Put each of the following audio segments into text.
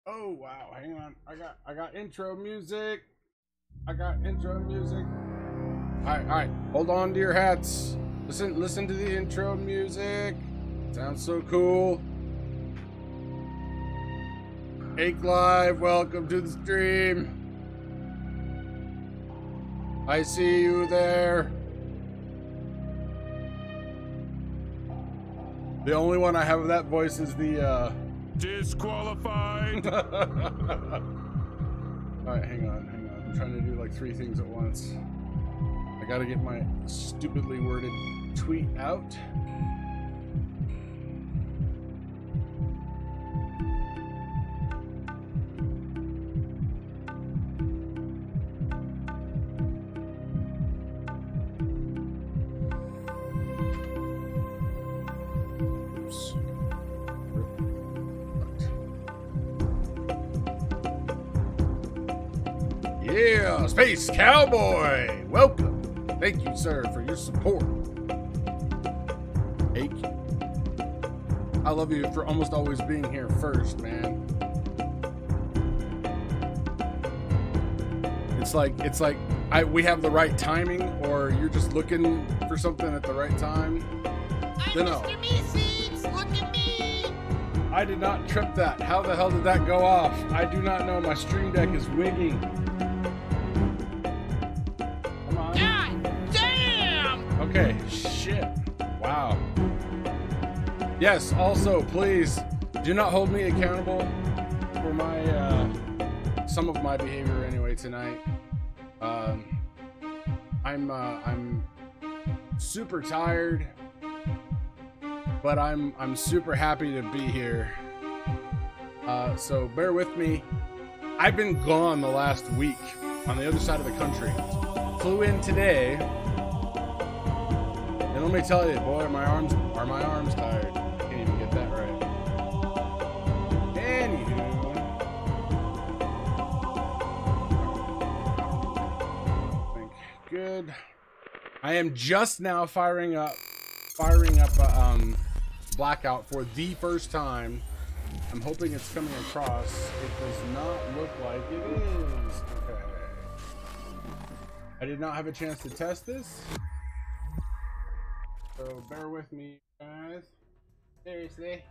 Oh wow, hang on. I got intro music. I got intro music. Alright. Hold on to your hats. Listen to the intro music. Sounds so cool. Ake Live, welcome to the stream. I see you there. The only one I have of that voice is the disqualified. Alright, hang on. I'm trying to do like 3 things at once. I gotta get my stupidly worded tweet out. Yeah, Space Cowboy, welcome. Thank you, sir, for your support. Ake, I love you for almost always being here first, man. It's like we have the right timing, or you're just looking for something at the right time. I'm Mr. Meeseeks, look at me. I did not trip that. How the hell did that go off? I do not know. My stream deck is wigging. Okay, shit. Wow. Yes, also, please do not hold me accountable for my some of my behavior anyway tonight. I'm super tired, but I'm super happy to be here. So bear with me. I've been gone the last week on the other side of the country. Flew in today. And let me tell you, boy, my arms tired. Can't even get that right. Anywho. Think good. I am just now firing up Blackout for the first time. I'm hoping it's coming across. It does not look like it is. Okay. I did not have a chance to test this. So bear with me, guys. Seriously.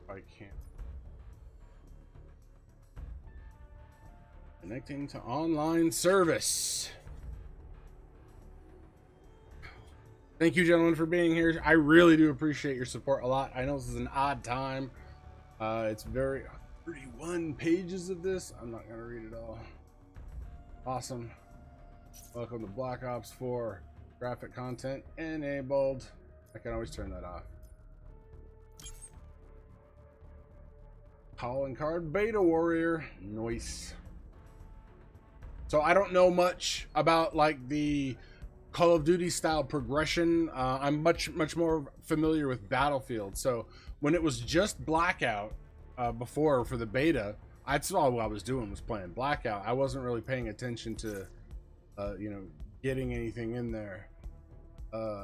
I can't. Connecting to online service. Thank you, gentlemen, for being here. I really do appreciate your support a lot. I know this is an odd time. It's very 31 pages of this. I'm not gonna read it all. Awesome. Welcome to Black Ops 4. Graphic content enabled. I can always turn that off. Calling card beta warrior. Nice. So I don't know much about like the Call of Duty style progression. I'm much more familiar with Battlefield. So when it was just Blackout before for the beta, that's all I was doing was playing Blackout. I wasn't really paying attention to you know, getting anything in there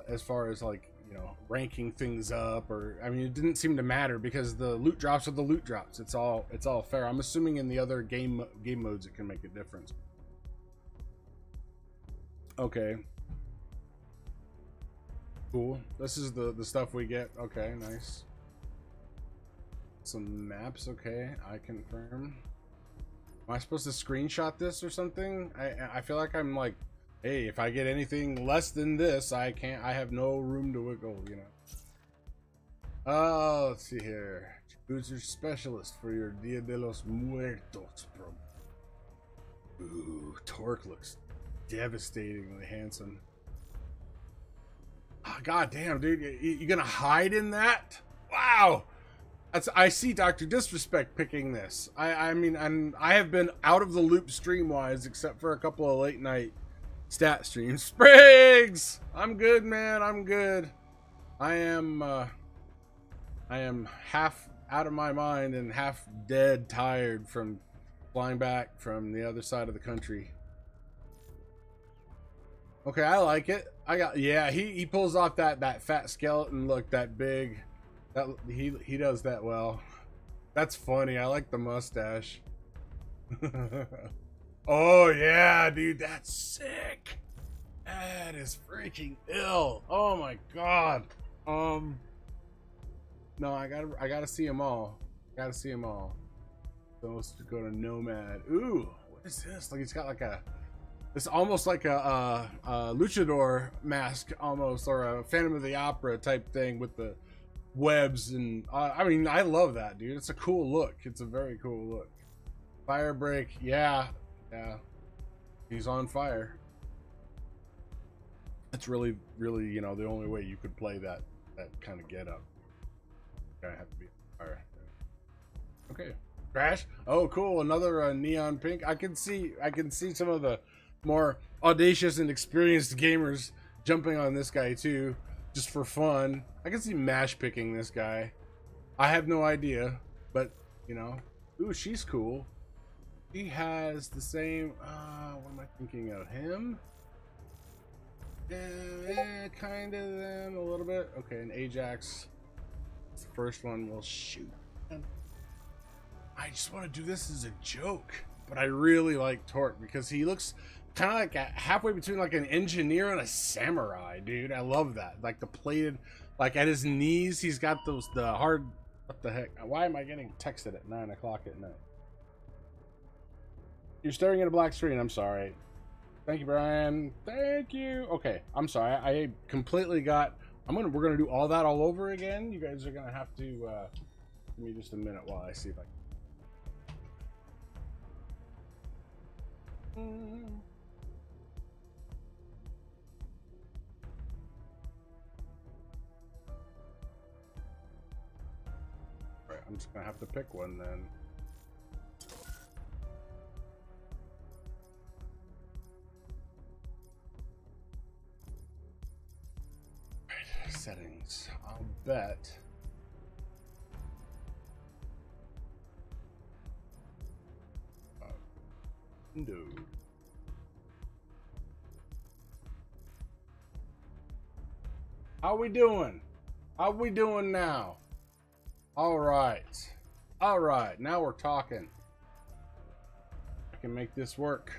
as far as like, you know, ranking things up, or I mean, it didn't seem to matter because the loot drops are the loot drops. It's all fair. I'm assuming in the other game modes it can make a difference. Okay, cool. This is the stuff we get. Okay, nice. Some maps. Okay, I confirm. Am I supposed to screenshot this or something? I feel like I'm like, hey, if I get anything less than this, I can't. I have no room to wiggle, you know. Oh, let's see here. Who's your specialist for your Dia de los Muertos promo? Ooh, Torque looks devastatingly handsome. Oh, God damn, dude, you gonna hide in that? Wow. I see Dr. Disrespect picking this. I mean, I have been out of the loop stream-wise, except for a couple of late-night stat streams. Spriggs! I'm good, man. I'm good. I am half out of my mind and half dead tired from flying back from the other side of the country. Okay, I like it. Yeah, he pulls off that fat skeleton look, that big. That he does that well. That's funny. I like the mustache. Oh yeah, dude, that's sick. That is freaking ill. Oh my god. No, I gotta see them all. Gotta see them all. Supposed to go to Nomad. Ooh, what is this? Like, he's got like a. It's almost like a luchador mask, almost, or a Phantom of the Opera type thing with the webs. And I mean, I love that, dude. It's a cool look. It's a very cool look. Fire break, yeah. He's on fire. It's really, really, you know, the only way you could play that kind of get up. Gotta have to be on fire. Okay, Crash. Oh, cool. Another neon pink. I can see some of the more audacious and experienced gamers jumping on this guy too, just for fun. I can see mash picking this guy. I have no idea, but you know. Ooh, she's cool. He has the same. What am I thinking of? Him? Yeah, kind of them a little bit. Okay, and Ajax. The first one will shoot. I just want to do this as a joke, but I really like Torque because he looks kind of like halfway between like an engineer and a samurai, dude. I love that. Like the plated, like at his knees, he's got the hard. What the heck? Why am I getting texted at 9 o'clock at night? You're staring at a black screen. I'm sorry. Thank you, Brian. Thank you. Okay, I'm sorry. I completely got. We're gonna do all that all over again. You guys are gonna have to. Give me just a minute while I see if I. Alright, I'm just gonna have to pick one then. Right, settings. I'll bet. No. How we doing? How we doing now? All right. All right. Now we're talking. I can make this work.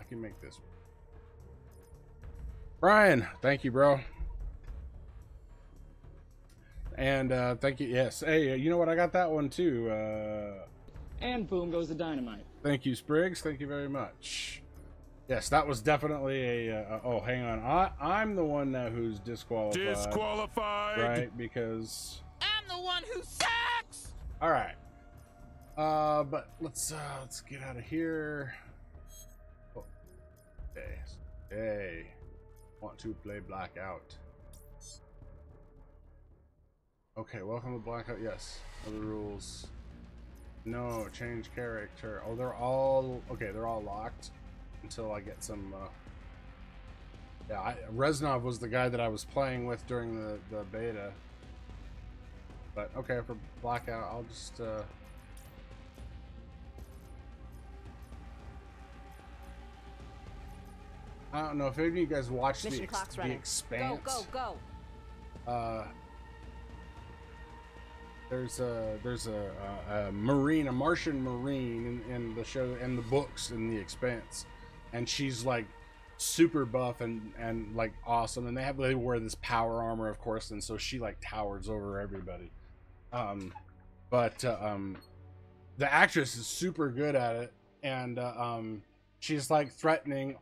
I can make this work. Brian, thank you, bro. And thank you. Yes. Hey, you know what? I got that one too. And boom goes the dynamite. Thank you, Spriggs. Thank you very much. Yes, that was definitely a oh, hang on. I'm the one now who's disqualified. Disqualified. Right, because I'm the one who sucks. all right. But let's get out of here. Oh, hey, want to play Blackout? Okay, welcome to Blackout. Yes, other rules. No, change character. Oh, they're all okay. They're all locked until I get some. Yeah, Reznov was the guy that I was playing with during the beta. But okay, for Blackout, I'll just. I don't know if any of you guys watched the Expanse. Go. There's a marine, a Martian marine in the show and the books in the Expanse, and she's like super buff and like awesome, and they wear this power armor, of course, and so she like towers over everybody. But the actress is super good at it, and she's like threatening,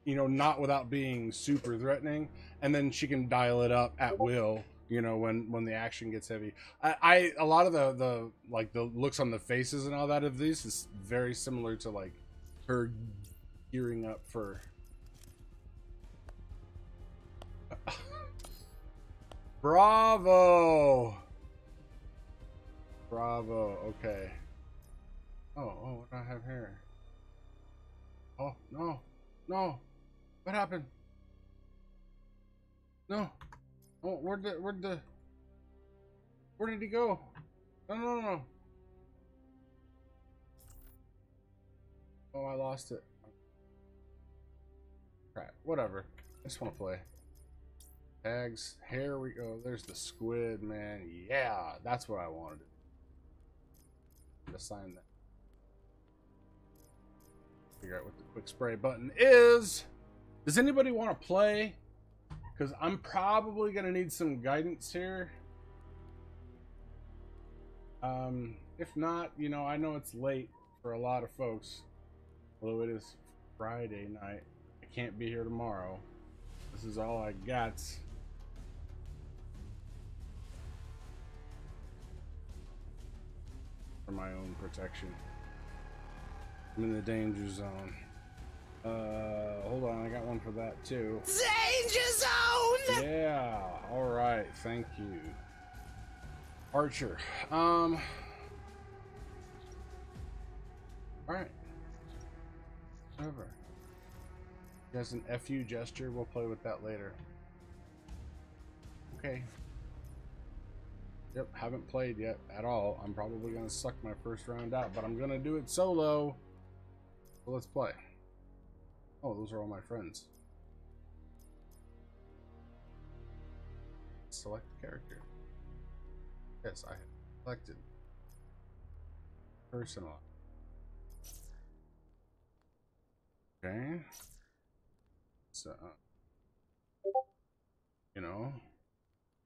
you know, not without being super threatening, and then she can dial it up at will. You know, when the action gets heavy. A lot of the like the looks on the faces and all that of these is very similar to like her gearing up for Bravo. Okay. Oh, what do I have here? Oh, no. What happened? No. Oh, where did he go? No. Oh, I lost it. Crap. Whatever. I just want to play. Tags. Here we go. There's the squid, man. Yeah, that's what I wanted. Just sign that. Figure out what the quick spray button is. Does anybody want to play? Because I'm probably going to need some guidance here. If not, you know, I know it's late for a lot of folks. Although it is Friday night. I can't be here tomorrow. This is all I got. For my own protection. I'm in the danger zone. Hold on, I got one for that too. Danger zone! Yeah, alright, thank you. Archer. Alright. Whatever. There's an FU gesture, we'll play with that later. Okay. Yep, haven't played yet at all. I'm probably gonna suck my first round out, but I'm gonna do it solo. So let's play. Oh, those are all my friends. Select character. Yes, I have selected. Personal. Okay. So, you know.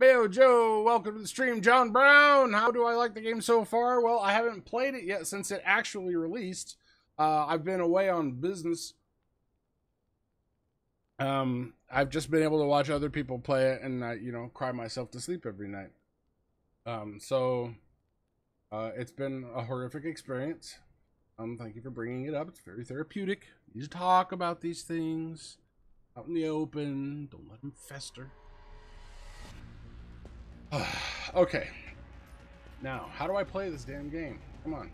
Bayo Joe, welcome to the stream. John Brown, how do I like the game so far? Well, I haven't played it yet since it actually released. I've been away on business. I've just been able to watch other people play it and, you know, cry myself to sleep every night. It's been a horrific experience. Thank you for bringing it up. It's very therapeutic. You just talk about these things out in the open. Don't let them fester. Okay. Now, how do I play this damn game? Come on.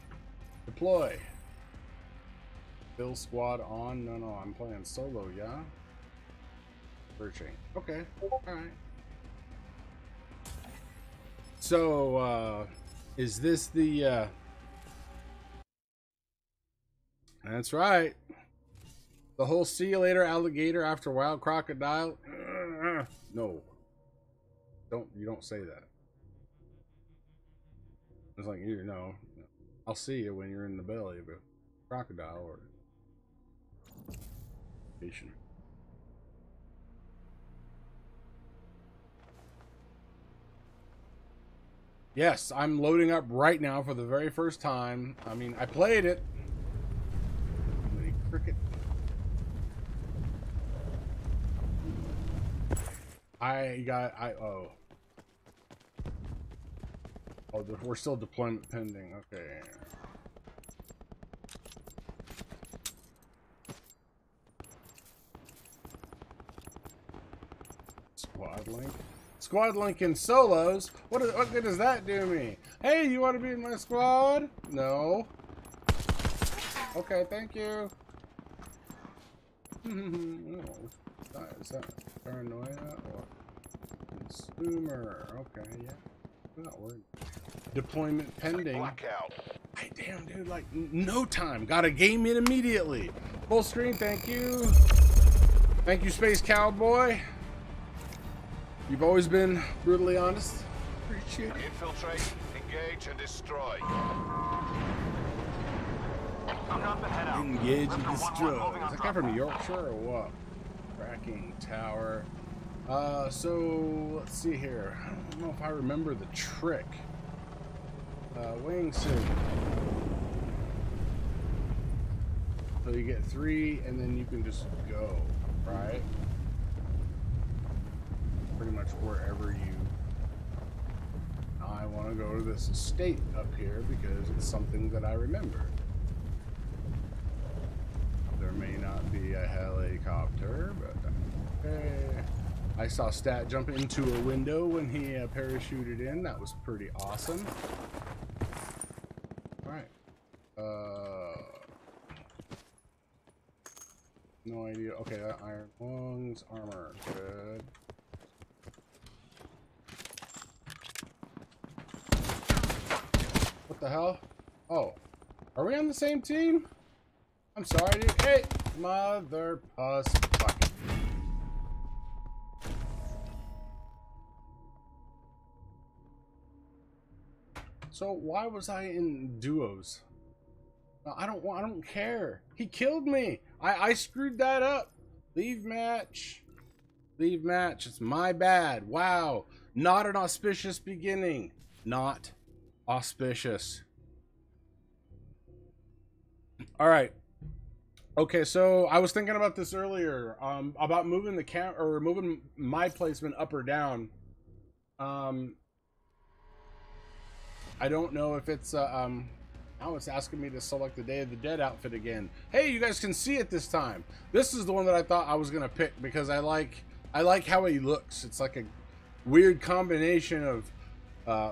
Deploy. Build squad on. No, I'm playing solo, yeah? Searching. Okay. Alright. So, is this the, That's right. The whole see you later alligator after wild crocodile? No. You don't say that. It's like, you know, I'll see you when you're in the belly of a crocodile or patient. Yes, I'm loading up right now for the very first time. I mean, I played it. Cricket. Oh, we're still deployment pending. Okay. Squad link in solos. What good does that do me? Hey, you want to be in my squad? No. Okay, thank you. Is that paranoia or consumer? Okay, yeah. Not worried. Deployment pending. Blackout. Hey, damn, dude, like no time. Got a game in immediately. Full screen, thank you. Thank you, Space Cowboy. You've always been brutally honest. Appreciate it. Infiltrate, engage, and destroy. Engage and destroy. Is that guy from Yorkshire or what? Tracking tower. So let's see here. I don't know if I remember the trick. Wingsuit. So you get 3 and then you can just go, right? Pretty much wherever you. I want to go to this estate up here because it's something that I remember. There may not be a helicopter, but okay. I saw Stat jump into a window when he parachuted in. That was pretty awesome. Alright. No idea. Okay, iron lungs, armor. Good. What the hell? Oh. Are we on the same team? I'm sorry, dude. Hey! Mother puss. Fuck. So why was I in duos? I don't care. He killed me. I screwed that up. Leave match. Leave match. It's my bad. Wow. Not an auspicious beginning. Not auspicious. All right. Okay, so I was thinking about this earlier, about moving the moving my placement up or down. I don't know if it's now it's asking me to select the Day of the Dead outfit again. Hey, you guys can see it this time. This is the one that I thought I was gonna pick because I like how he looks. It's like a weird combination of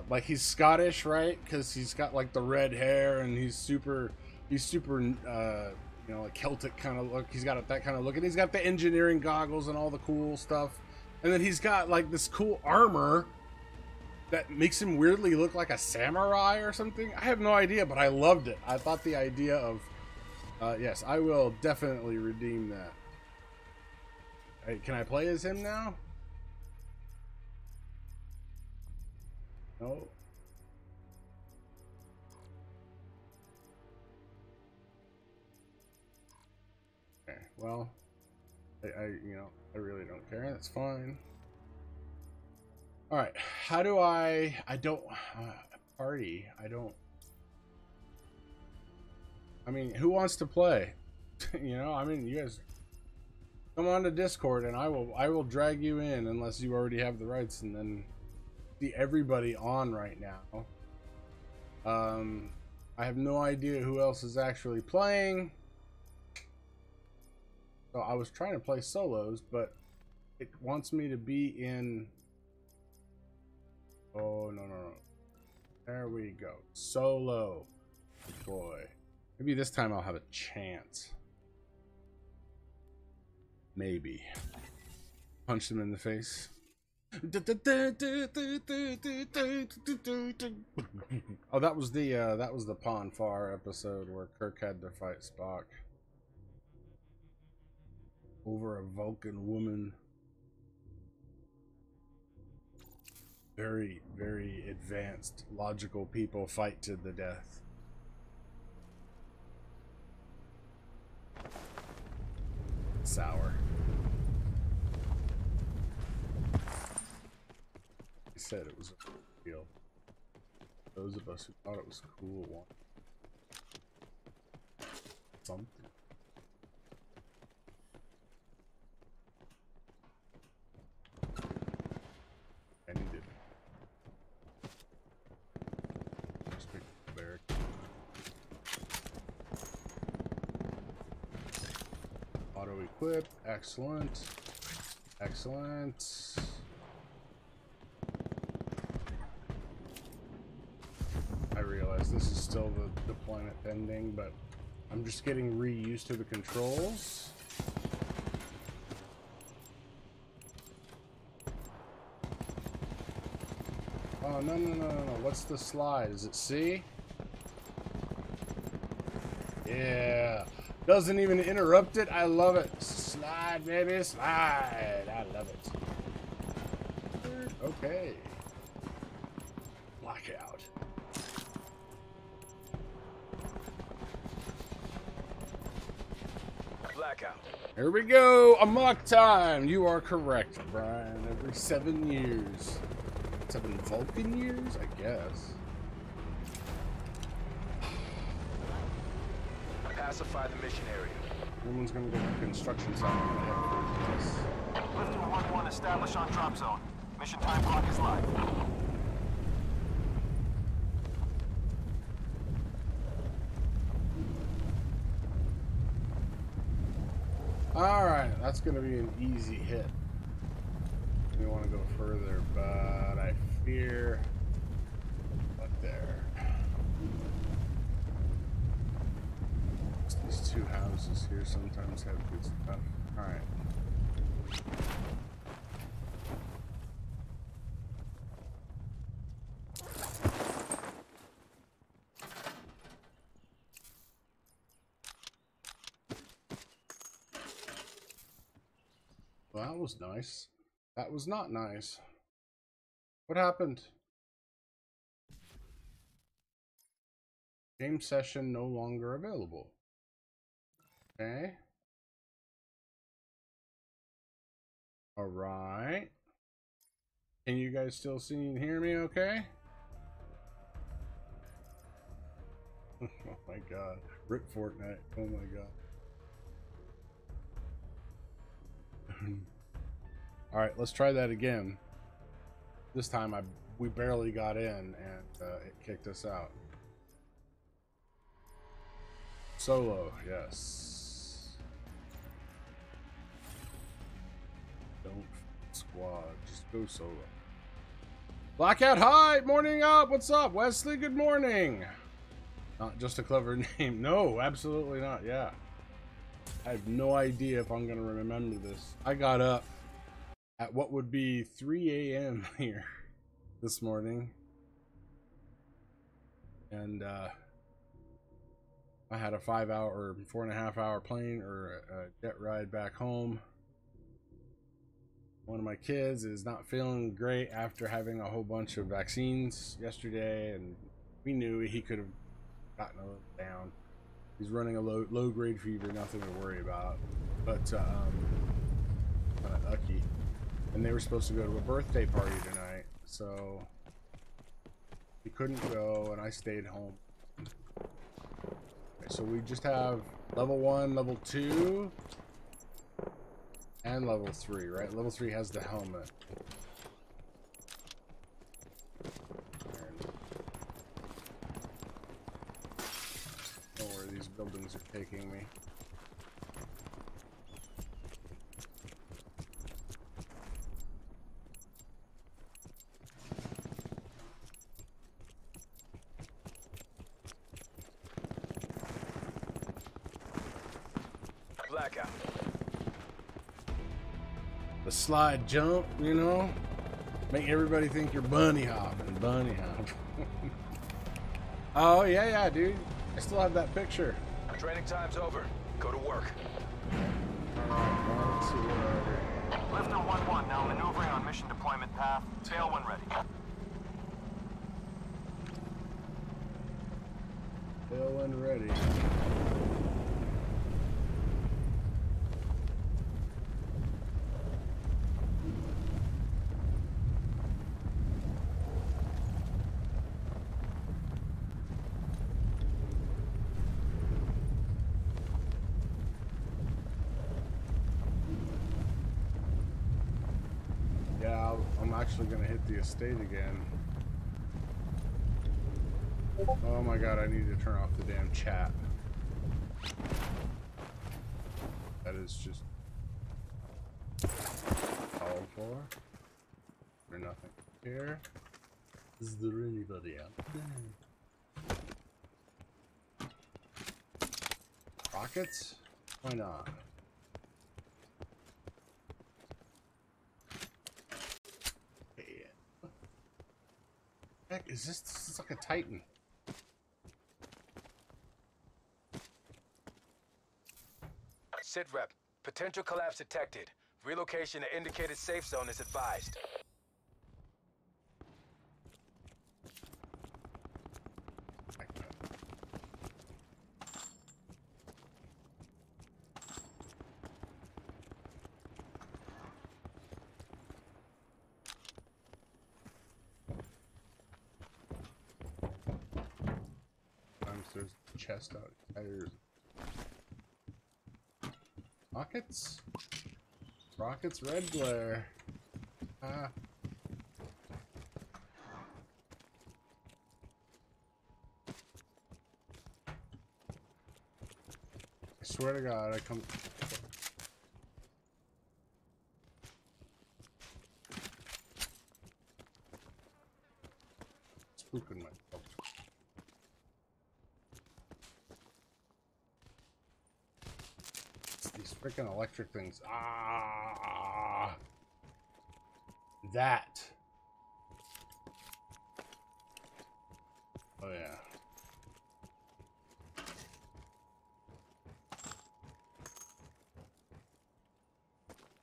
like he's Scottish, right? Because he's got like the red hair and he's super you know, like Celtic kind of look. He's got that kind of look, and he's got the engineering goggles and all the cool stuff. And then he's got like this cool armor that makes him weirdly look like a samurai or something. I have no idea, but I loved it. I thought the idea of yes, I will definitely redeem that. Hey, can I play as him now? No. Okay, well, you know, I really don't care. That's fine. All right, how do I don't party. I mean, who wants to play? You know, I mean, you guys come on to Discord and I will drag you in unless you already have the rights, and then see everybody on right now. I have no idea who else is actually playing. So I was trying to play solos, but it wants me to be in. Oh, no. There we go. Solo. Boy. Maybe this time I'll have a chance. Maybe. Punch them in the face. Oh, that was the Pon Farr episode where Kirk had to fight Spock over a Vulcan woman. Very, very advanced, logical people fight to the death. Sour. He said it was a deal. Those of us who thought it was cool want something. I needed it. Auto equip, excellent. Excellent. I realize this is still the deployment pending, but I'm just getting reused to the controls. Oh, no. What's the slide? Is it C? Yeah. Doesn't even interrupt it. I love it. Slide, baby, slide. I love it. Okay. Blackout. Blackout. Here we go. Amok time. You are correct, Brian. Every 7 years. 7 Vulcan years, I guess. Pacify the mission area. Everyone's gonna go to the construction site. I'm gonna head for this. Lifton 1-1 established on drop zone. Mission time clock is live. Alright, that's gonna be an easy hit. We want to go further, but I fear what there. These two houses here sometimes have good stuff. Alright. Well, that was nice. That was not nice. What happened? Game session no longer available. Okay. All right. Can you guys still see and hear me okay? Oh my god. Rip Fortnite. Oh my god. Alright, let's try that again. This time we barely got in and it kicked us out. Solo, yes. Don't squad, just go solo. Blackout, hi! Morning up! What's up, Wesley? Good morning! Not just a clever name. No, absolutely not. Yeah. I have no idea if I'm going to remember this. I got up at what would be 3 a.m. here this morning. And I had a 5-hour or 4.5-hour plane or a jet ride back home. One of my kids is not feeling great after having a whole bunch of vaccines yesterday, and we knew he could have gotten a little down. He's running a low grade fever, nothing to worry about, but kind of lucky. And they were supposed to go to a birthday party tonight, so he couldn't go, and I stayed home. Okay, so we just have level 1, level 2, and level 3, right? Level 3 has the helmet. Where these buildings are taking me. Blackout. The slide jump, you know? Make everybody think you're bunny hopping. Bunny hopping. Oh, yeah, dude. I still have that picture. Training time's over. Go to work. Let's see what Lifter 1-1 now maneuvering on mission deployment path. Tail when ready. Tail and ready. I'm actually gonna hit the estate again. Oh my god, I need to turn off the damn chat. That is just called for. There's nothing here. Is there anybody out there? Rockets? Why not? Heck, is this is like a Titan? Sit rep. Potential collapse detected. Relocation to indicated safe zone is advised. There's a chest out. There's rockets. Rockets, red glare. Ah. I swear to God, I come. Spooking myself. These freaking electric things. Ah, that. Oh yeah.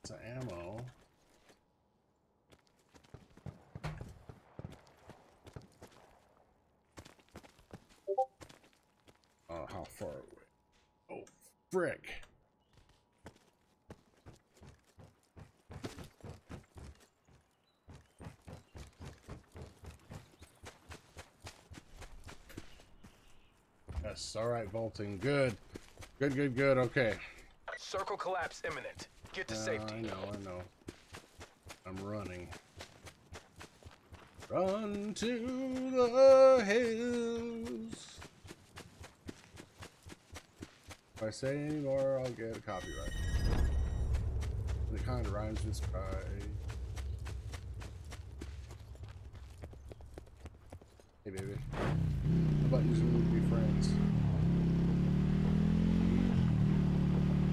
It's ammo. How far away? Oh, frick. Yes, alright, vaulting. Good. Good. Okay. Circle collapse imminent. Get to safety. I know. I'm running. Run to the hills. If I say any more, I'll get a copyright. It kind of rhymes with spy. Hey, baby. How about using me to be friends?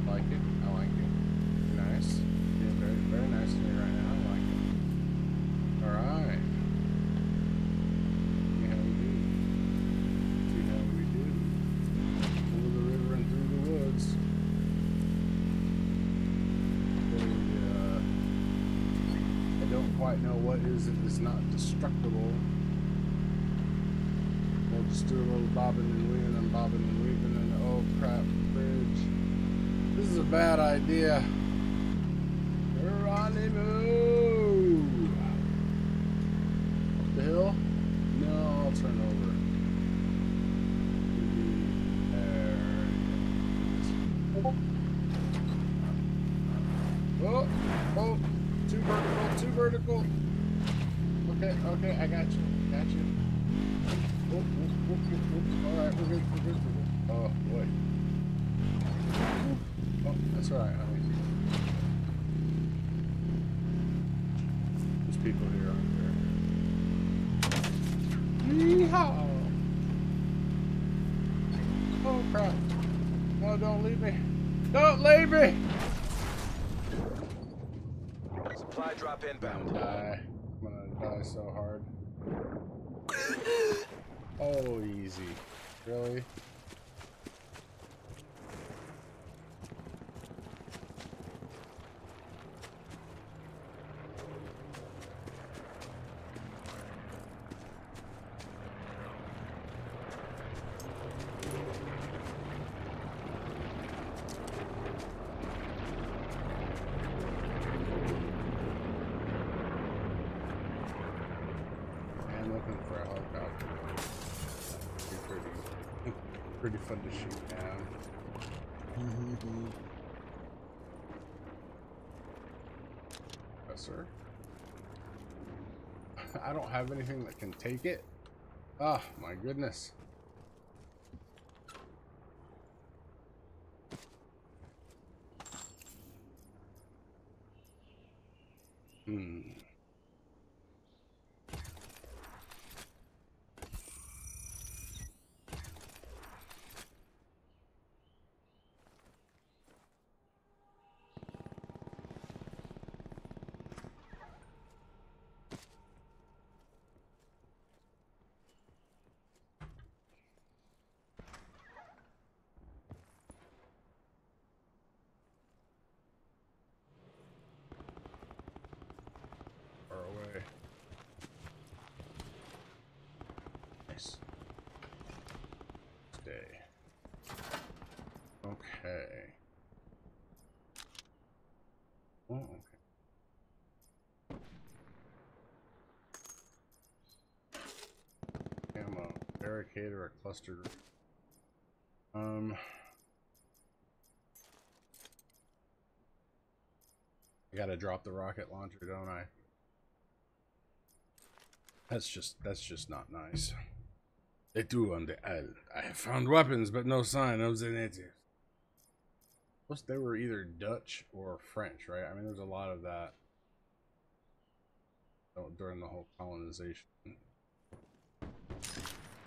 Like it? I like it. Nice. Yeah, very nice to me right now. I like it. Alright. See how we do. Over the river and through the woods. I don't quite know what is not destructible. We'll just do a little bobbing and weaving and oh crap, bridge. This is a bad idea. Geronimo! Up the hill? No, I'll turn over. There. Oh, too vertical. Okay, I got you. Alright, we're good. Oh, boy. Oh, that's alright, honey. There's people here, aren't there? Yeehaw! Oh, crap. No, don't leave me. Don't leave me! Supply drop inbound. I'm gonna die so hard. Oh, easy. Really? I'm looking for a helicopter. Pretty fun to shoot down. Yes, sir. I don't have anything that can take it. Oh my goodness. Far away. Nice. Stay. Okay. Oh, okay. Ammo, barricade, or a cluster. I gotta drop the rocket launcher, don't I? That's just not nice. They do on the isle. I have found weapons, but no sign of the natives. Plus, they were either Dutch or French, right? I mean, there's a lot of that during the whole colonization.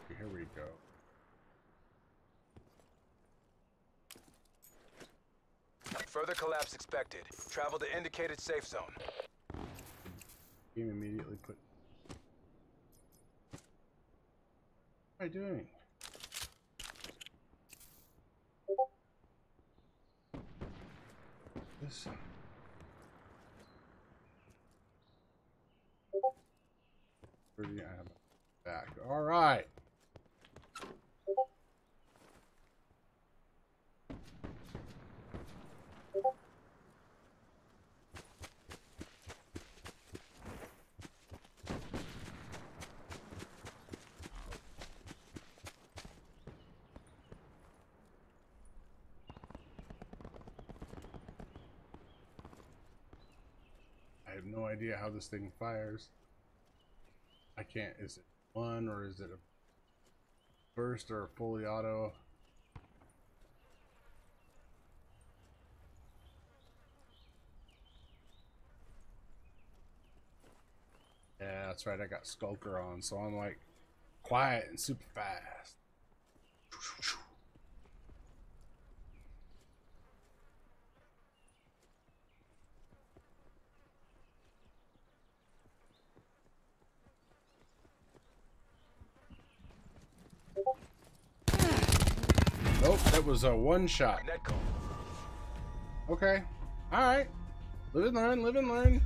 Here we go. Further collapse expected. Travel to indicated safe zone. Game immediately put. What am I doing? This. I have back. All right. no idea how this thing fires. I can't. Is it one or is it a burst or a fully auto? Yeah, that's right. I got Skulker on, so I'm like quiet and super fast. Nope, that was a one shot. Okay. Alright. Live and learn, live and learn.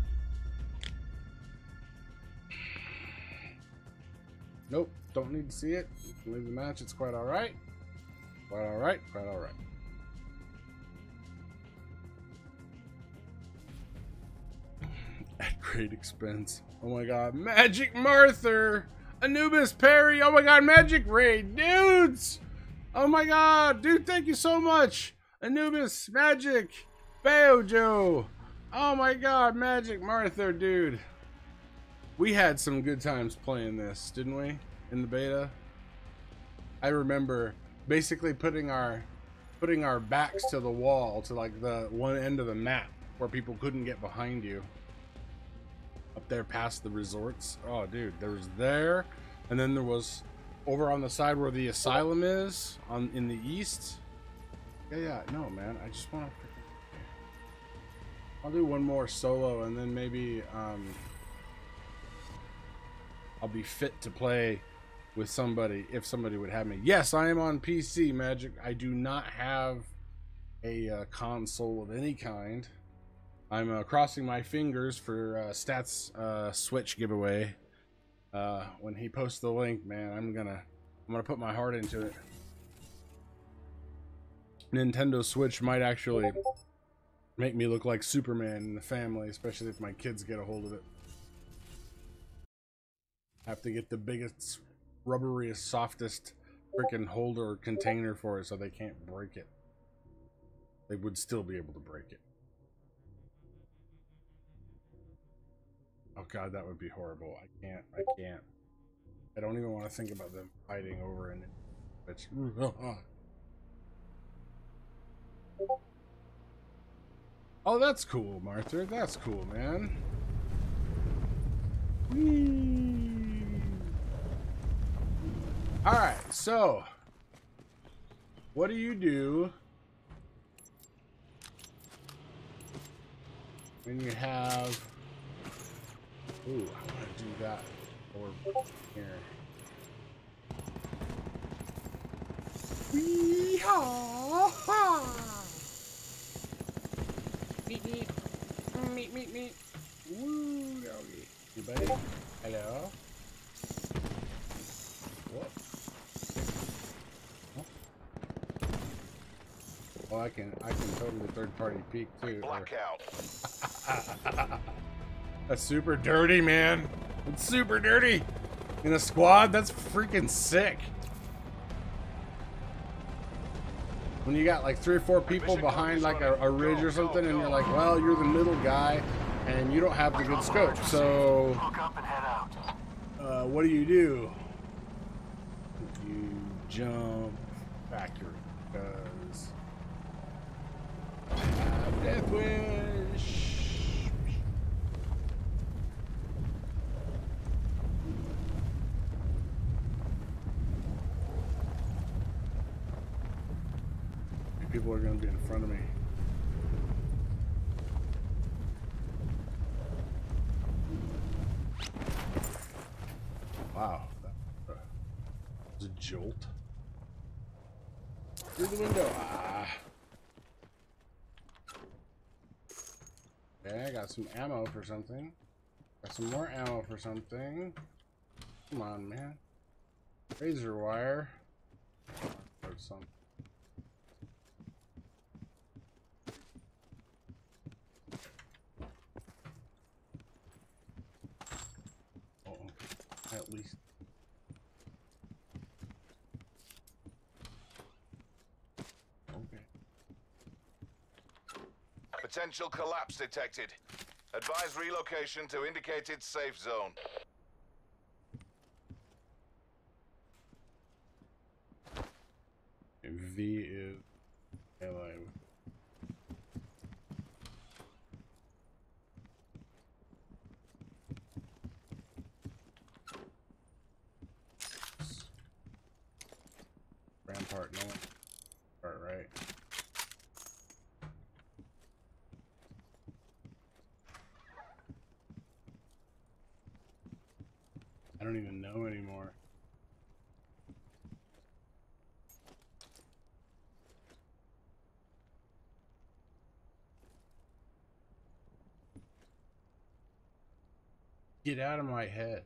Nope, don't need to see it. You can leave the match, it's quite alright. Quite alright, quite alright. At great expense. Oh my god, Magic Martha! Anubis Perry! Oh my god, Magic Raid! Dudes! Oh my god, dude, thank you so much! Anubis, Magic, Baojo! Oh my god, Magic Martha, dude. We had some good times playing this, didn't we? In the beta. I remember basically putting our backs to the wall, to like the one end of the map where people couldn't get behind you. Up there past the resorts. Oh dude, there was there, and then there was over on the side where the asylum is in the east. Yeah, no man, I just want to, I'll do one more solo and then maybe I'll be fit to play with somebody if somebody would have me. Yes, I am on PC, Magic. I do not have a console of any kind. I'm crossing my fingers for Stats Switch giveaway. When he posts the link, man, I'm gonna put my heart into it. Nintendo Switch might actually make me look like Superman in the family, especially if my kids get a hold of it. Have to get the biggest, rubberiest, softest freaking holder or container for it so they can't break it. They would still be able to break it. Oh god, that would be horrible. I can't. I don't even want to think about them fighting over it. It's oh, that's cool, Martha. That's cool, man. Alright, so what do you do when you have... Ooh, I want to do that over here. Meet. Woo, doggy. You buddy? Hello? What? Oh, I can totally third-party peek too. Blackout. That's super dirty, man. It's super dirty. In a squad, that's freaking sick. When you got like 3 or 4 people behind like a ridge or something, and you're like, well, you're the middle guy, and you don't have the good scope. So, what do? You jump factory because I have death wish. People are going to be in front of me. Wow, that was a jolt. Through the window. Ah. Okay, I got some ammo for something. Got some more ammo for something. Come on, man. Razor wire. Or something. At least. Okay. Potential collapse detected. Advise relocation to indicated safe zone. V is alive. Rampart, no one. All right. I don't even know anymore. Get out of my head.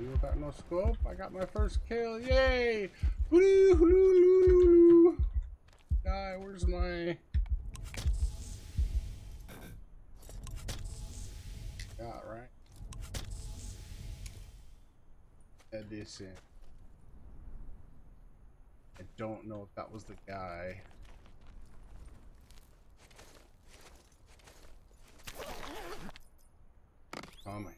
You got no scope? I got my first kill. Yay! Woo-hoo-hoo-hoo-hoo-hoo. Guy, where's my... Yeah, right. Add this in. I don't know if that was the guy. Oh my god.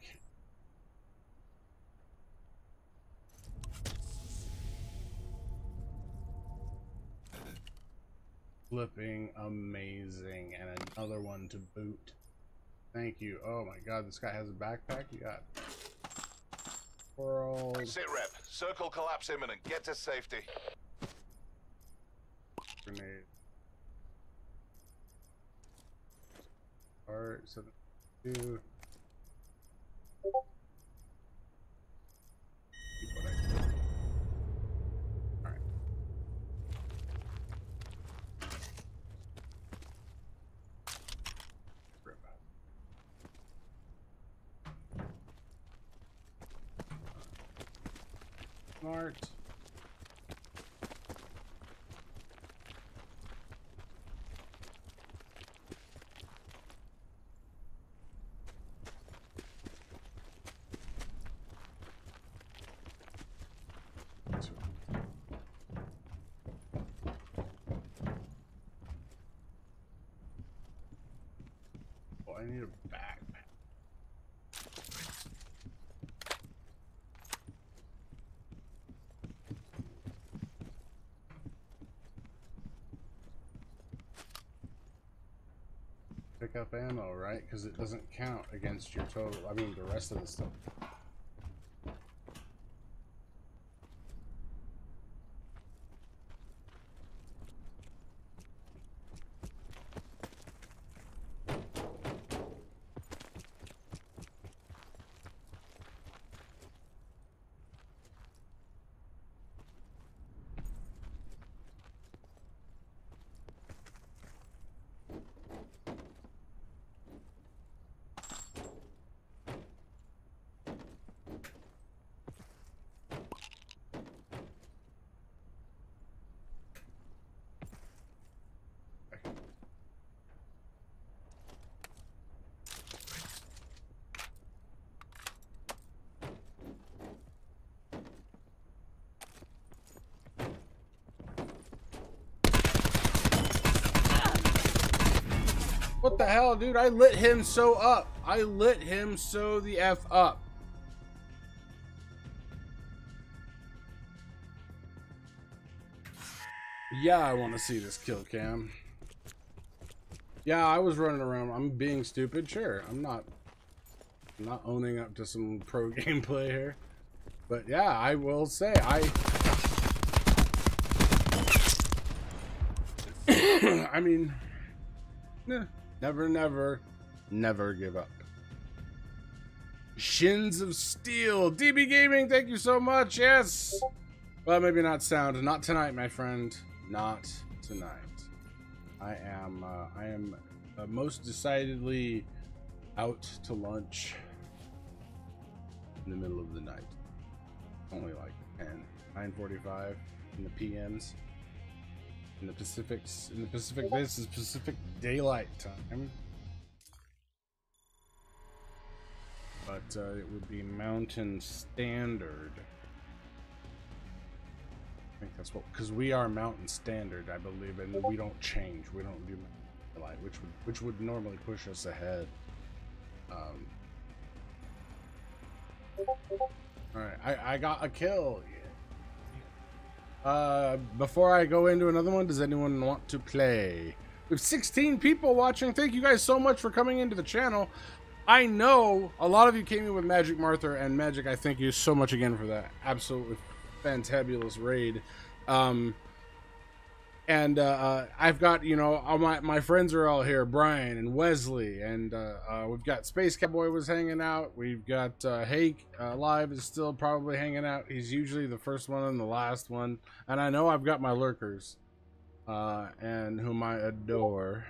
Flipping amazing, and another one to boot. Thank you. Oh my god, this guy has a backpack. You got world. Sit rep. Circle collapse imminent. Get to safety. Grenade. Alright, 7-2. Alright. Smart. Oh, I need a backpack. Pick up ammo, right? Because it doesn't count against your total. I mean, the rest of the stuff. What the hell, dude? I lit him so up. I lit him so the F up. Yeah, I want to see this kill cam. Yeah, I was running around. I'm being stupid. Sure, I'm not owning up to some pro gameplay here. But yeah, I will say I mean, never give up. Shins of Steel, DB Gaming, thank you so much. Yes. Well, maybe not sound. Not tonight, my friend. Not tonight. I am most decidedly out to lunch in the middle of the night. Only like 9:45 in the PMs. In the Pacific, this is Pacific Daylight Time. But it would be Mountain Standard. think that's what, because we are mountain standard, I believe, and we don't change. We don't do light, which would normally push us ahead. All right, I got a kill. Before I go into another one, does anyone want to play? We have 16 people watching. Thank you guys so much for coming into the channel. I know a lot of you came in with Magic Martha, and Magic, I thank you so much again for that absolutely fantabulous raid. I've got, you know, all my friends are all here, Brian and Wesley, and we've got Space Cowboy was hanging out. We've got Hake Live is still probably hanging out. He's usually the first one and the last one, and I know I've got my lurkers, and whom I adore.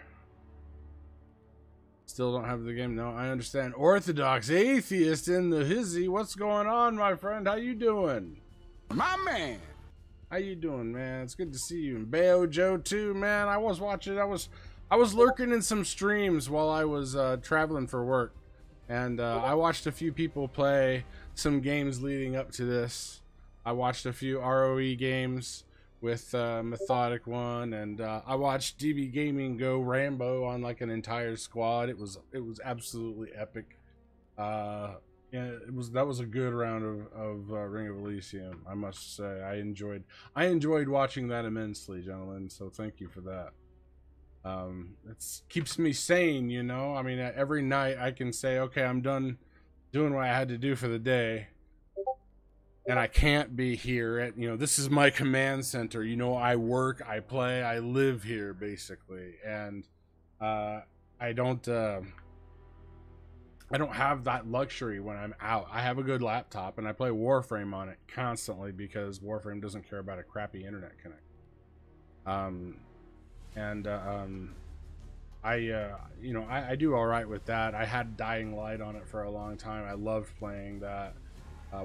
Still don't have the game. No, I understand. Orthodox Atheist in the hizzy. What's going on, my friend? How you doing? My man. How you doing, man? It's good to see you. And Bayo Joe too, man. I was watching. I was lurking in some streams while I was traveling for work, and I watched a few people play some games leading up to this. I watched a few ROE games with Methodic One, and I watched DB Gaming go Rambo on like an entire squad. It was absolutely epic. Yeah, that was a good round of Ring of Elysium, I must say. I enjoyed watching that immensely, gentlemen. So thank you for that. It keeps me sane, you know. I mean, every night I can say, okay, I'm done doing what I had to do for the day. And I can't be here at, you know, this is my command center. You know, I work, I play, I live here, basically. And I don't have that luxury when I'm out. I have a good laptop, and I play Warframe on it constantly because Warframe doesn't care about a crappy internet connect. You know, I do all right with that. I had Dying Light on it for a long time. I loved playing that.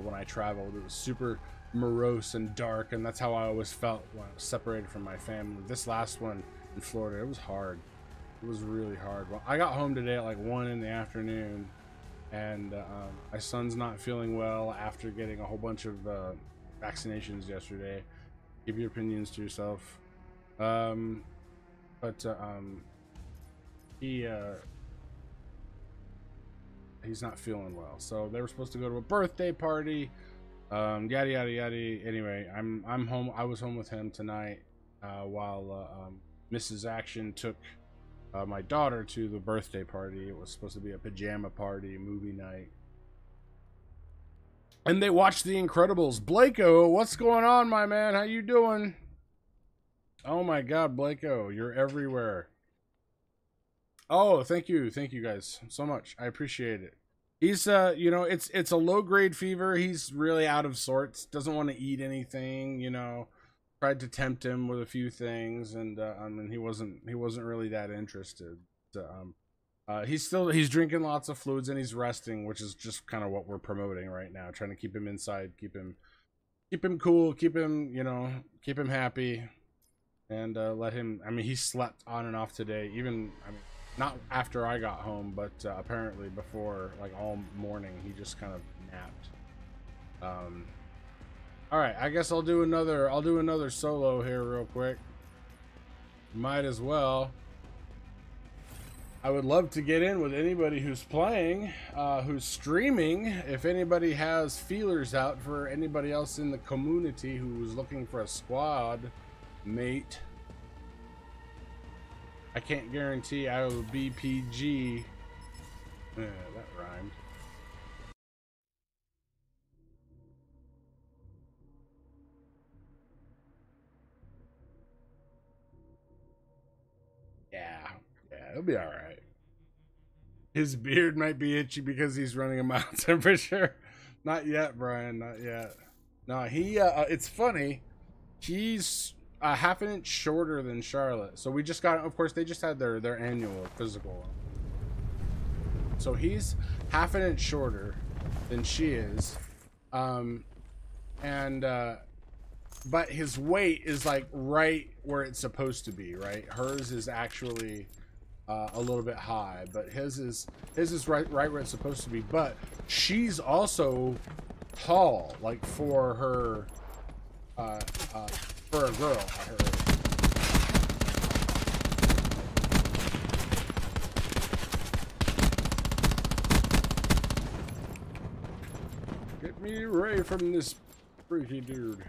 When I traveled, it was super morose and dark, and that's how I always felt when I was separated from my family. This last one in Florida, it was hard. It was really hard. Well, I got home today at like 1 in the afternoon, and my son's not feeling well after getting a whole bunch of vaccinations yesterday. Give your opinions to yourself. He's not feeling well, so they were supposed to go to a birthday party, yada yada yada. Anyway, I'm home. I was home with him tonight while Mrs. Action took my daughter to the birthday party. It was supposed to be a pajama party, movie night, and they watched The Incredibles. Blako, what's going on, my man? How you doing? Oh my God, Blako, you're everywhere. Oh, thank you guys so much. I appreciate it. He's you know, it's a low grade fever. He's really out of sorts. Doesn't want to eat anything. You know, tried to tempt him with a few things, and I mean, he wasn't really that interested. He's drinking lots of fluids and he's resting, which is just kind of what we're promoting right now. Trying to keep him inside, keep him cool, keep him, you know, keep him happy, and let him. I mean, he slept on and off today. Even, I mean, not after I got home, but apparently before, like all morning, he just kind of napped. All right, I guess I'll do another solo here real quick. Might as well. I would love to get in with anybody who's playing, who's streaming. If anybody has feelers out for anybody else in the community who's looking for a squad mate. I can't guarantee I will be PG. Yeah, that rhymed. Yeah, it'll be all right. His beard might be itchy because he's running a mild temperature. Not yet, Brian. Not yet. No, he. It's funny. He's a half an inch shorter than Charlotte. So we just got, of course, they just had their annual physical. So he's half an inch shorter than she is. But his weight is like right where it's supposed to be, right? Hers is actually a little bit high, but his is right where it's supposed to be. But she's also tall, like for her For a girl, I heard. Get me away from this freaky dude.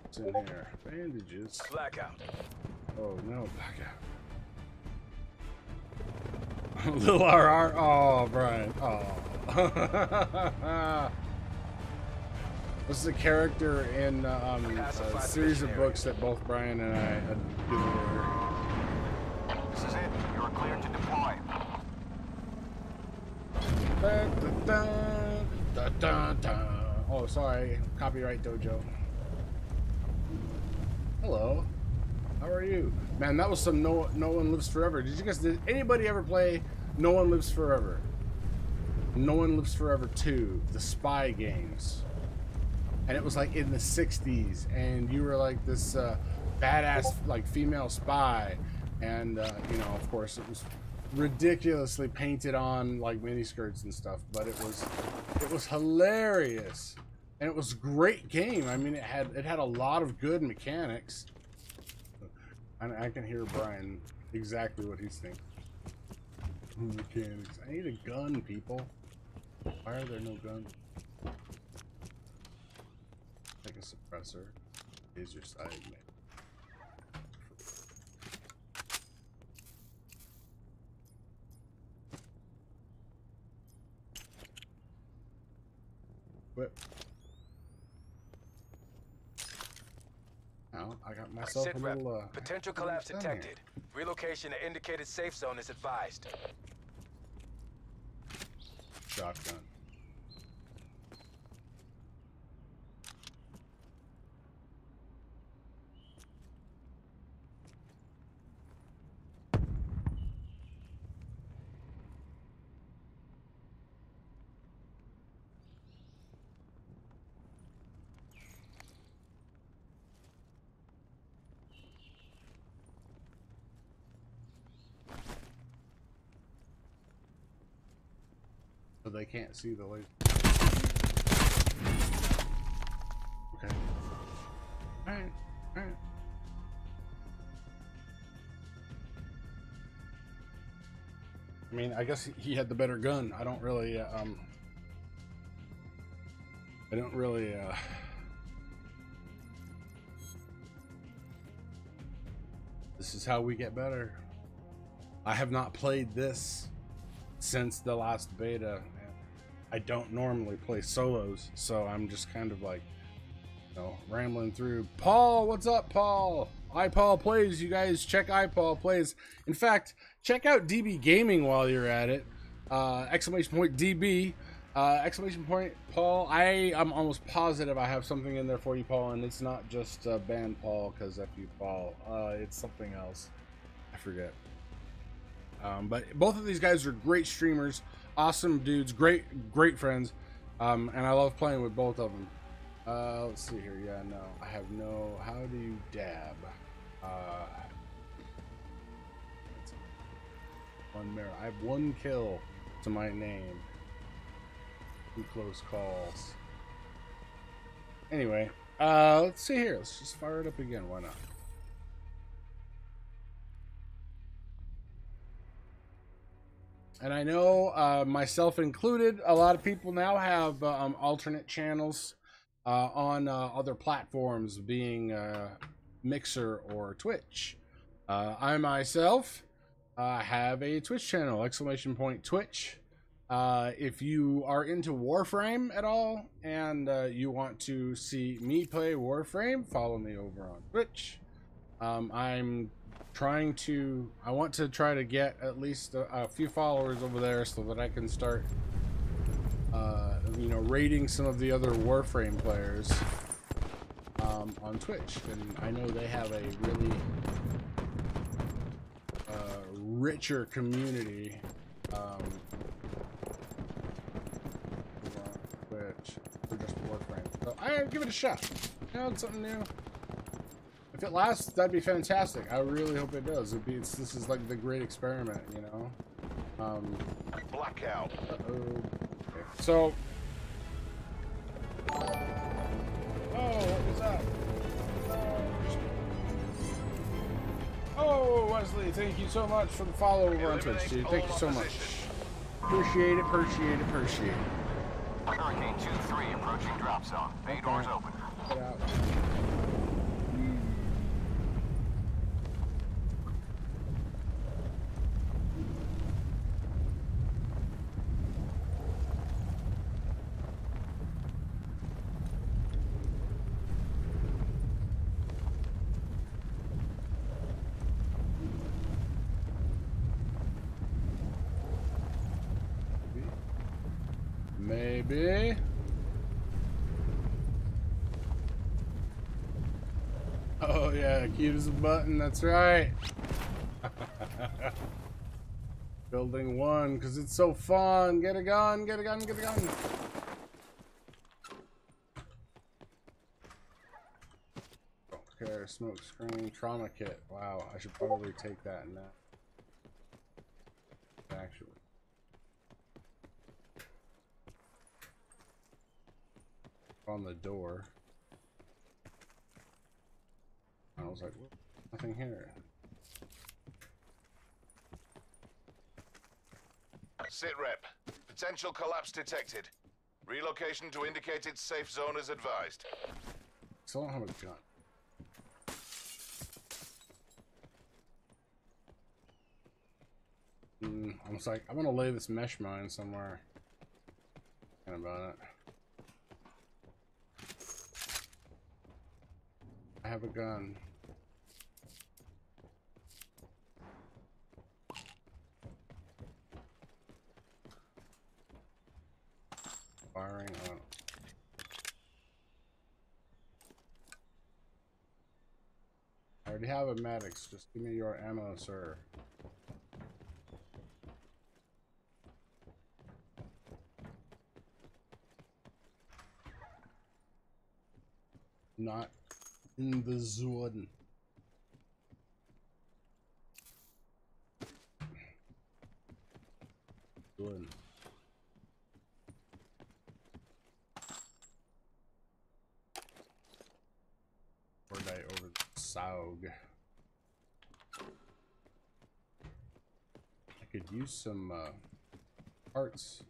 What's in here? Bandages. Blackout. Oh no, blackout. Little RR. Oh, Brian. Oh. This is a character in a series of books that both Brian and I had. This is it. You are cleared to deploy. Oh, sorry. Copyright Dojo. Hello. How are you? Man, that was some No One Lives Forever. Did anybody ever play No One Lives Forever? No One Lives Forever 2, the spy games. And it was like in the 60s, and you were like this badass like female spy, and you know, of course, it was ridiculously painted on like miniskirts and stuff, but it was hilarious, and it was a great game. I mean, it had a lot of good mechanics. I can hear Brian exactly what he's thinking. Mechanics. I need a gun, people. Why are there no guns? Like a suppressor. Is your side, man. Whip. Now I got myself a little potential collapse detected. Relocation to indicated safe zone is advised. Shotgun. So they can't see the laser. Okay. Alright, alright. I mean, I guess he had the better gun. I don't really, this is how we get better. I have not played this since the last beta. I don't normally play solos, so I'm just kind of like, you know, rambling through. Paul, what's up, Paul? iPaul Plays. You guys check iPaul Plays. In fact, check out DB Gaming while you're at it. Exclamation point DB. Exclamation point Paul. I am almost positive I have something in there for you, Paul, and it's not just band Paul, because F you, Paul. It's something else. I forget. But both of these guys are great streamers, awesome dudes, great friends, and I love playing with both of them. Let's see here. Yeah, no, I have no. How do you dab? One mirror. I have one kill to my name. 2 close calls. Anyway, let's see here. Let's just fire it up again. Why not? And I know, myself included, a lot of people now have alternate channels on other platforms, being Mixer or Twitch. I myself have a Twitch channel, exclamation point Twitch. If you are into Warframe at all and you want to see me play Warframe, follow me over on Twitch. I want to try to get at least a few followers over there so that I can start, you know, raiding some of the other Warframe players on Twitch. And I know they have a really richer community over on Twitch for just Warframe. So I give it a shot. You know, it's something new. If it lasts, that'd be fantastic. I really hope it does. This is like the great experiment, you know. Blackout. Okay. So Oh, what was that? Oh, Wesley, thank you so much for the follow over on Twitch, dude. Thank you so much. Appreciate it, appreciate it, appreciate it. Hurricane 2-3 approaching drop zone. Bay doors open. Get out. Maybe. Oh yeah, cute as a button, that's right. Building 1, because it's so fun. Get a gun, get a gun, get a gun. Okay, smoke screen, trauma kit. Wow, I should probably take that now. Actually. On the door. I was like, what? Nothing here. Sit rep. Potential collapse detected. Relocation to indicated safe zone is advised. Still don't have a gun. I was like, I'm gonna lay this mesh mine somewhere. Thinking about it. I have a gun. Firing on. I already have a Maddox. Just give me your ammo, sir. Not in the zone. Zone. Or die over the Saug. I could use some parts.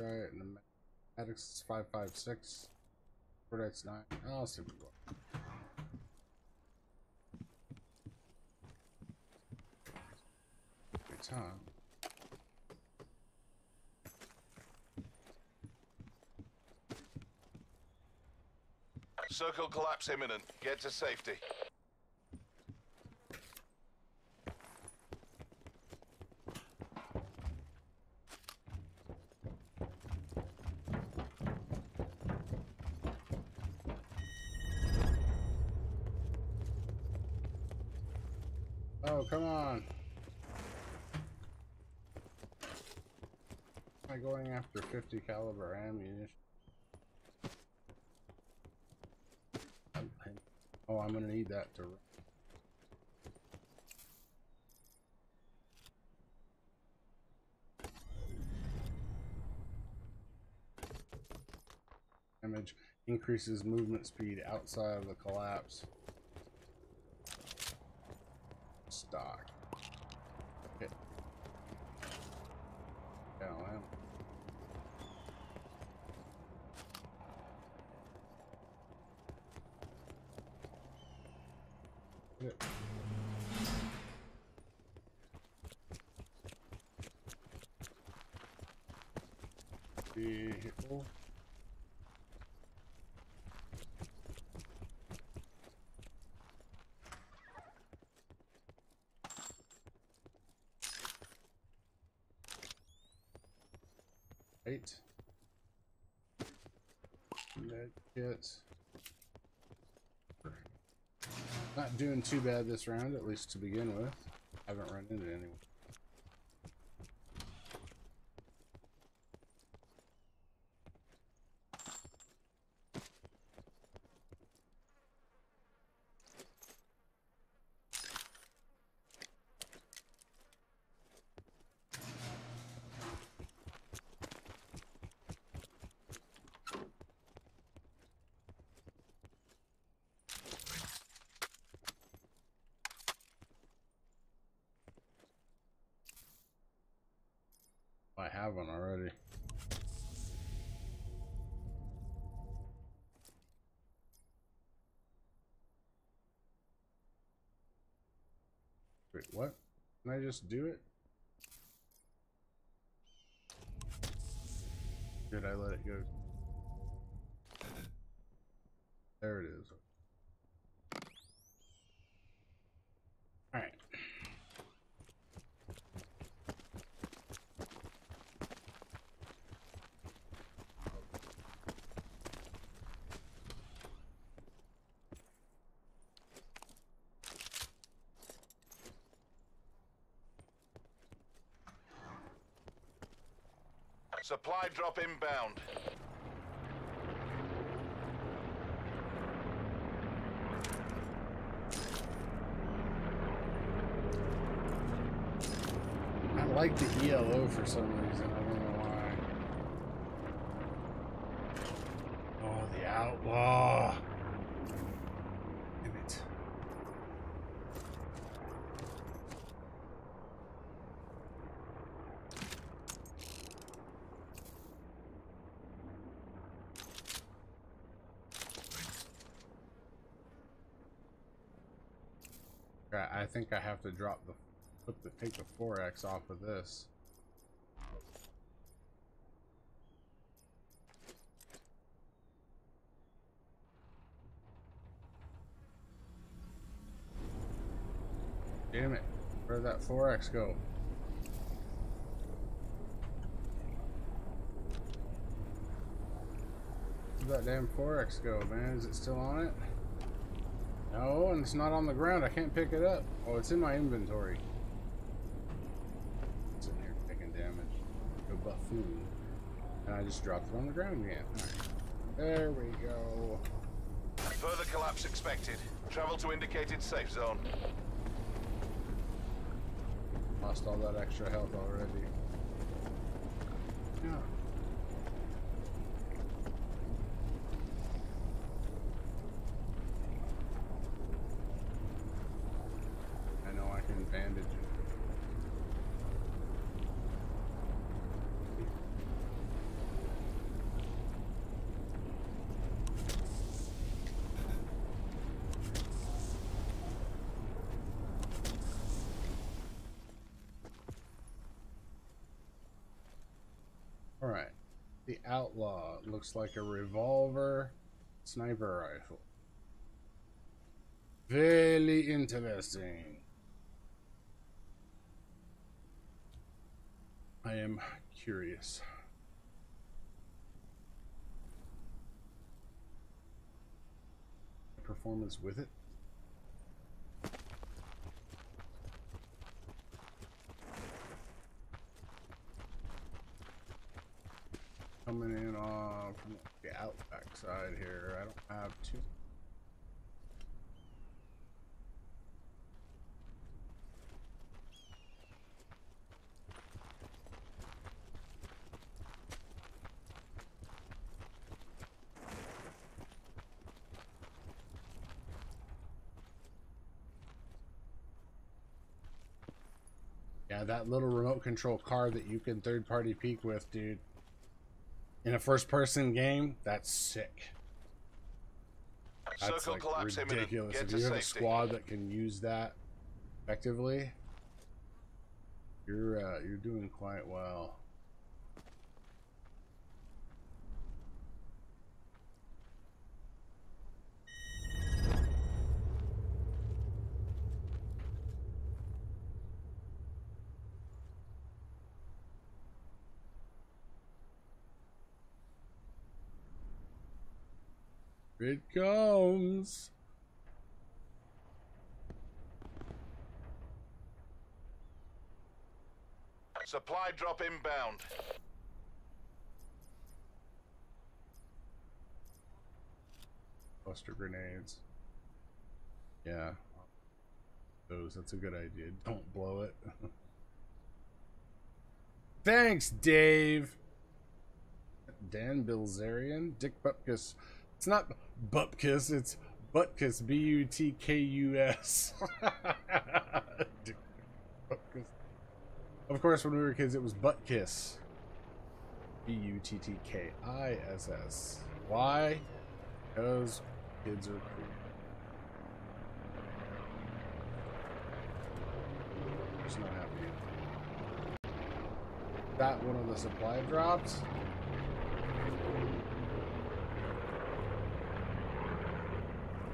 Right, and the Maddox is 5.56. Cordex 9. I'll see what we go. Good time. Circle collapse imminent. Get to safety. Oh, come on. Am I going after 50 caliber ammunition? Oh, I'm gonna need that to. Damage increases movement speed outside of the collapse. Stock. Okay. Down. Yep. Vehicle. Right. Med kit. Not doing too bad this round, at least to begin with. Haven't run into anyone. have one already. Wait, what? Can I just do it? Did I let it go? There it is. All right. Supply drop inbound. I like the ELO for some reason. I don't know why. Oh, the outlaw. Damn it. I think I have to drop the take the 4X off of this. Damn it. Where'd that 4X go? Where'd that damn 4X go, man? Is it still on it? No, and it's not on the ground. I can't pick it up. Oh, it's in my inventory. It's sitting here taking damage. Go buffoon. And I just dropped it on the ground again. Alright. There we go. Further collapse expected. Travel to indicated safe zone. Lost all that extra health already. Yeah. I know I can bandage it. All right, the outlaw looks like a revolver sniper rifle. Very interesting. I am curious. Performance with it. Coming in from the outback side here. I don't have too. Yeah, that little remote control car that you can third-party peek with, dude. In a first-person game, that's sick. That's like ridiculous. If you have a squad that can use that effectively, you're doing quite well. It comes. Supply drop inbound. Cluster grenades. Yeah. That's a good idea. Don't blow it. Thanks, Dave. Dan Bilzerian. Dick Bupkus. It's not Bupkus, it's Butkus. B-U-T-K-U-S. Of course, when we were kids, it was Butt Kiss. Buttkiss. Why? Because kids are cool. Just not happy. That one of the supply drops.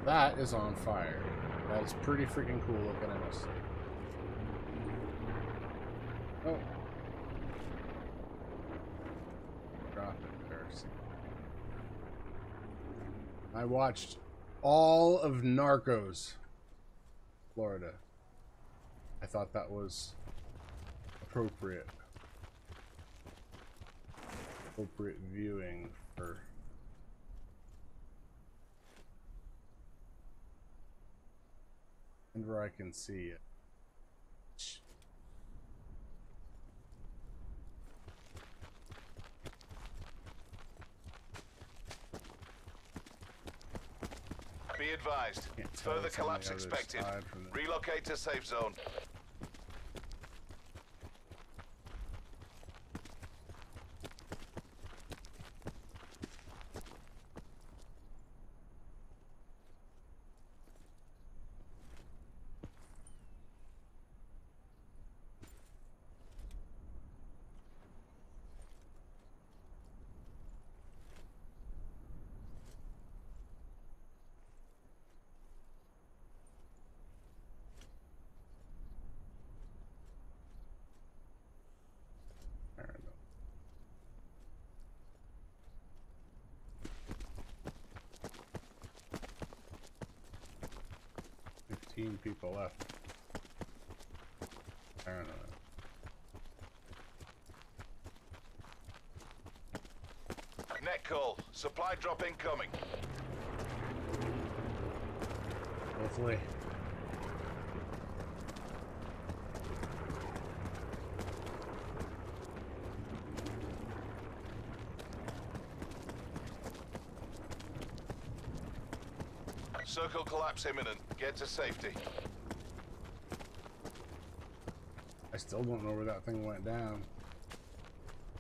That is on fire. That is pretty freaking cool looking, I must say. Oh. Drop it there. I watched all of Narcos, Florida. I thought that was appropriate viewing for and where I can see it. Be advised. Further collapse expected. Relocate to safe zone. People left. I don't know. Net call. Supply drop incoming. Hopefully. Circle collapse imminent. Get to safety. I still don't know where that thing went down.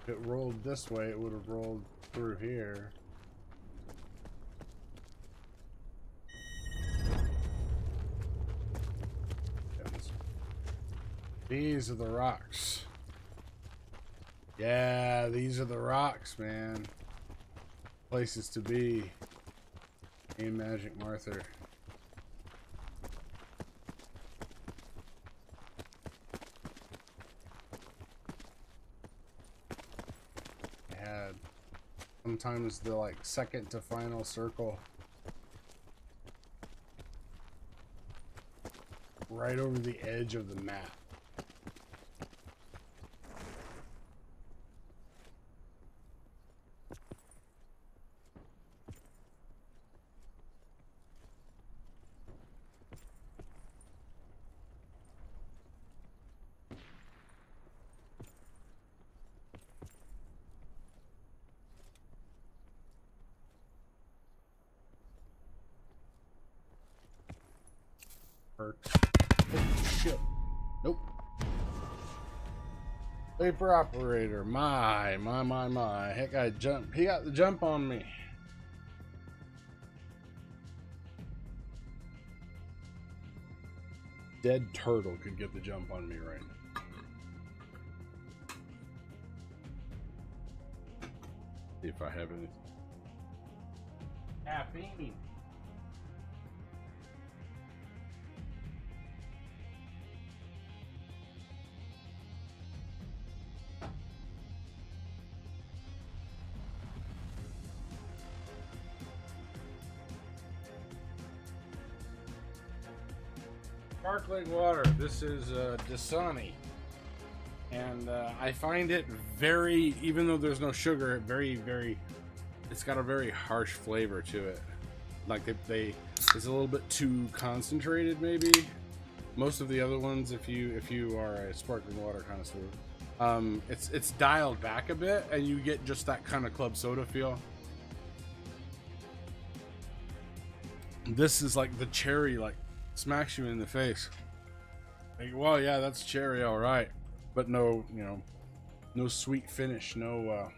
If it rolled this way, it would have rolled through here. These are the rocks. Yeah, these are the rocks, man. Places to be. Hey, Magic Martha. I had sometimes the like second to final circle right over the edge of the map. Oh, shit. Nope. Vapor operator. My. Heck, he got the jump on me. Dead turtle could get the jump on me right now. See if I have any caffeine. Sparkling water. This is Dasani, and I find it very, even though there's no sugar, it's got a very harsh flavor to it. Like it's a little bit too concentrated, maybe. Most of the other ones, if you are a sparkling water connoisseur, it's dialed back a bit, and you get just that kind of club soda feel. This is like the cherry, like, smacks you in the face. Like, well, yeah, that's cherry, all right, but no, no sweet finish, no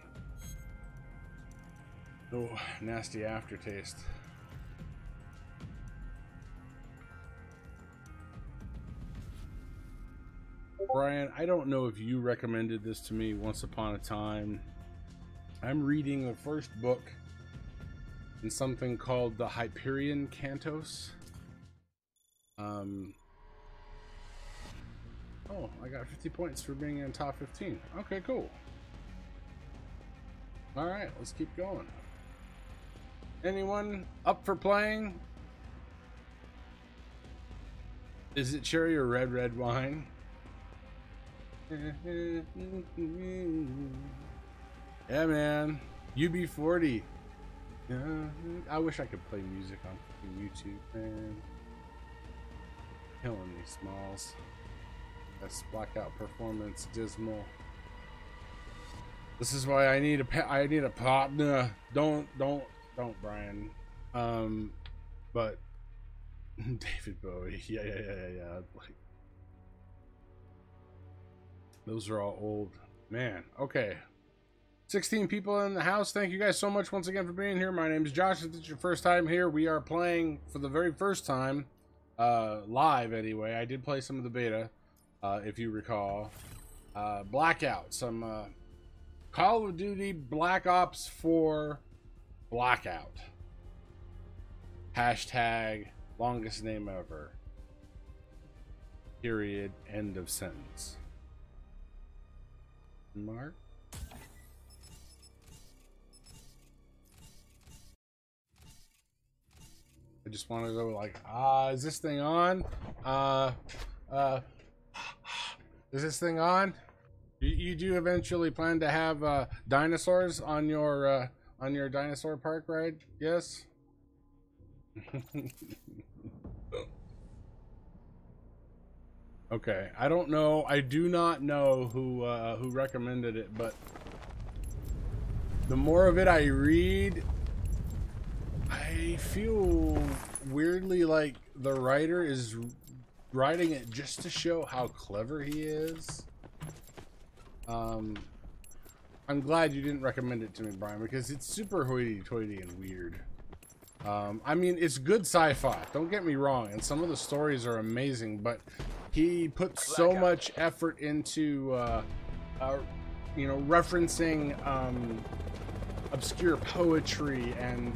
Oh, nasty aftertaste. Brian, I don't know if you recommended this to me once upon a time. I'm reading the first book in something called the Hyperion Cantos. Oh, I got 50 points for being in top 15. Okay, cool. All right, let's keep going. Anyone up for playing? Is it cherry or red wine? Yeah, man. UB40. I wish I could play music on YouTube, man. Killing me, Smalls. That's Blackout performance, dismal. This is why I need a partner. Don't, Brian. But David Bowie. Yeah. Like, those are all old. Man, okay. 16 people in the house. Thank you guys so much once again for being here. My name is Josh. If this is your first time here, we are playing for the very first time, live anyway. I did play some of the beta, if you recall. Blackout, some Call of Duty Black Ops 4 Blackout. Hashtag longest name ever. Period. End of sentence. Mark. I just want to go like, is this thing on? Is this thing on? You do eventually plan to have dinosaurs on your dinosaur park ride? Yes. Okay, I don't know. I do not know who recommended it, but the more of it I read, I feel weirdly like the writer is writing it just to show how clever he is. I'm glad you didn't recommend it to me, Brian, because it's super hoity-toity and weird. I mean, it's good sci-fi, don't get me wrong, and some of the stories are amazing, but he put so much effort into, you know, referencing obscure poetry, and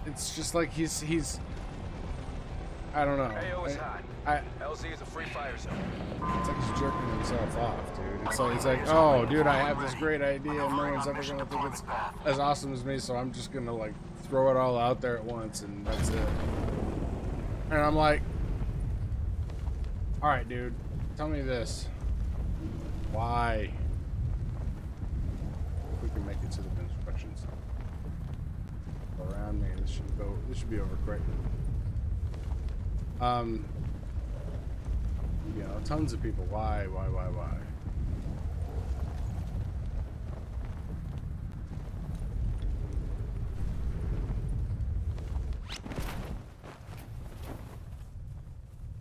it's just like he's I don't know. LZ is a free fire zone. It's like he's jerking himself off, dude. It's like, oh, dude, I have this great idea, and no one's ever gonna think it's as awesome as me, so I'm just gonna like throw it all out there at once, and that's it. And I'm like, all right, dude, tell me this. Why? We can make it to the instructions. Go around me. This should be over quick. You know, tons of people. Why?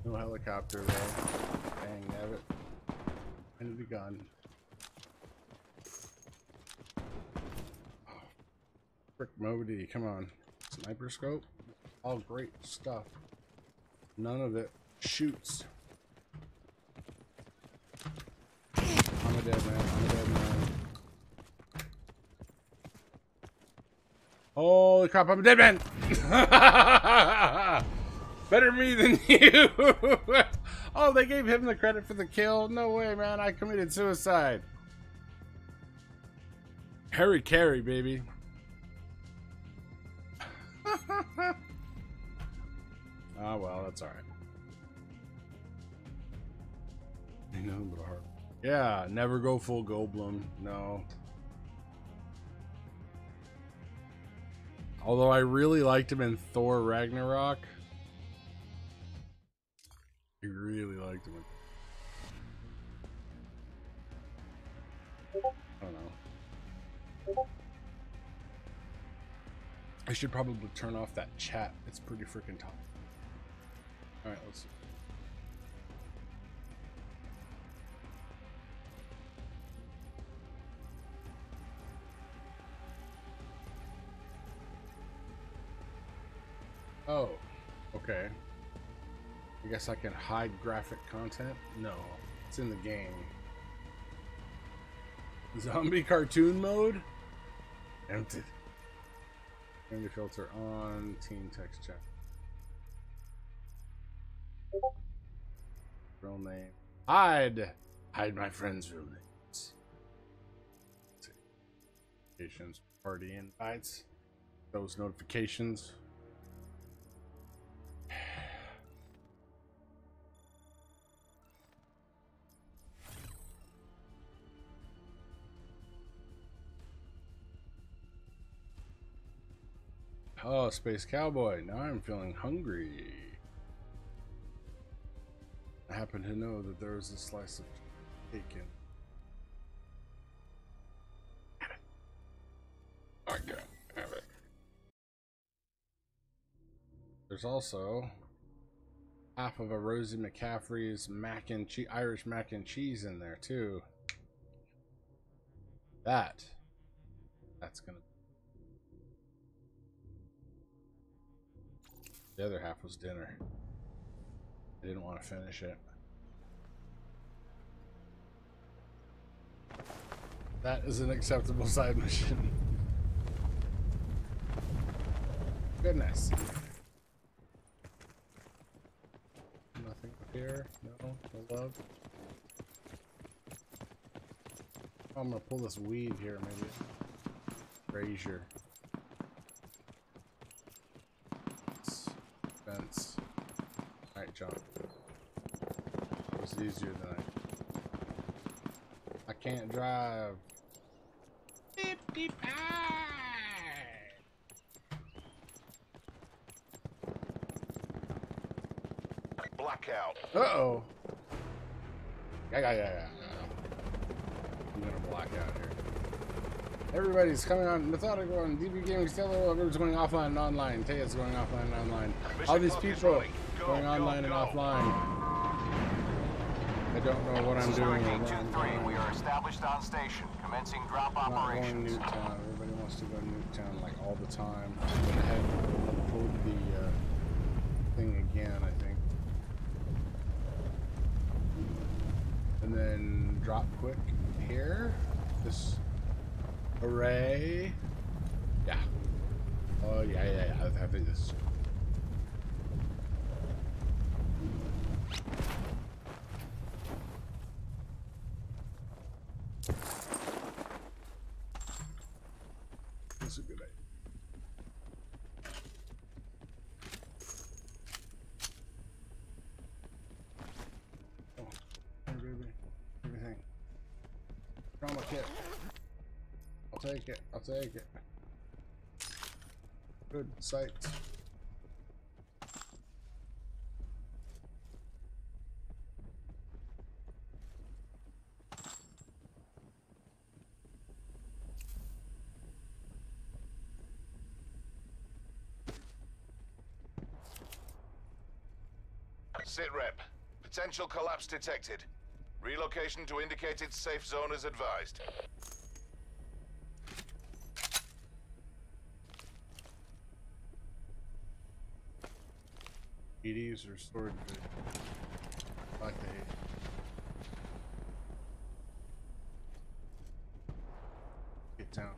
No helicopter though. Dang, nabbit. I need a gun. Oh, frick Modi, come on. Sniper scope? All great stuff. None of it shoots. I'm a dead man. Holy crap, I'm a dead man! Better me than you! Oh, they gave him the credit for the kill? No way, man. I committed suicide. Harry Carey, baby. Ah, well, that's alright. Ain't nothing but a heart. Yeah, never go full Goldblum. No. Although I really liked him in Thor Ragnarok. I really liked him. I don't know. I should probably turn off that chat. It's pretty freaking tough. Alright, let's see. Oh, okay. I guess I can hide graphic content? No, it's in the game. Zombie cartoon mode? Empty. Finger filter on. Team text chat. Real name. Hide! Hide my friend's real names. Notifications. Party invites. Those notifications. Oh, Space Cowboy. Now I'm feeling hungry. I happen to know that there was a slice of bacon. Okay, have it. There's also half of a Rosie McCaffrey's mac and cheese, Irish mac and cheese in there too. That's gonna. The other half was dinner. I didn't want to finish it. That is an acceptable side mission. Goodness. Nothing up here. No, no love. Oh, I'm gonna pull this weed here, maybe. Brazier. Fence. Alright, jump. It was easier than I can't drive. Beep, beep, Blackout. uh-oh. Yeah. I'm gonna black out here. Everybody's coming on methodical on DB Gaming Stellar. Everyone's going offline and online. Taya's going offline and online. All these people going online and offline. I don't know what I'm doing. We are established on station. Commencing drop I'm not going operations. Nuketown. Everybody wants to go Nuketown like all the time. I'm gonna head upload the thing again, I think. And then drop quick here. This array. Yeah. Oh yeah. I think this is. That's a good idea. Oh, hey baby. Everything. Trauma kit. I'll take it. I'll take it. Good sights. Sit rep. Potential collapse detected. Relocation to indicated safe zone is advised. EDs or storage bit. Like the hate. Get down.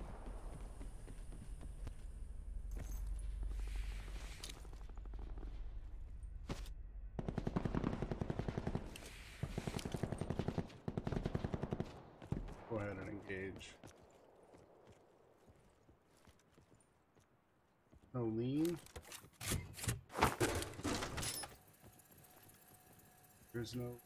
Go ahead and engage. No lean. There's no.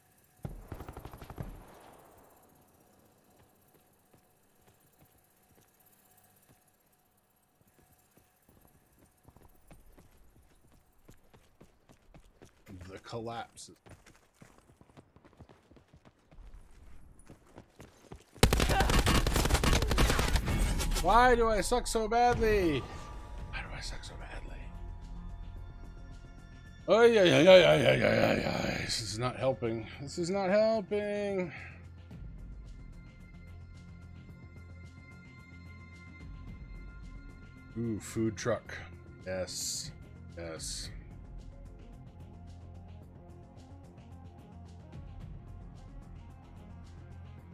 The collapse. Why do I suck so badly? Why do I suck so badly? Oh yeah. This is not helping. This is not helping. Ooh, food truck. Yes. Yes.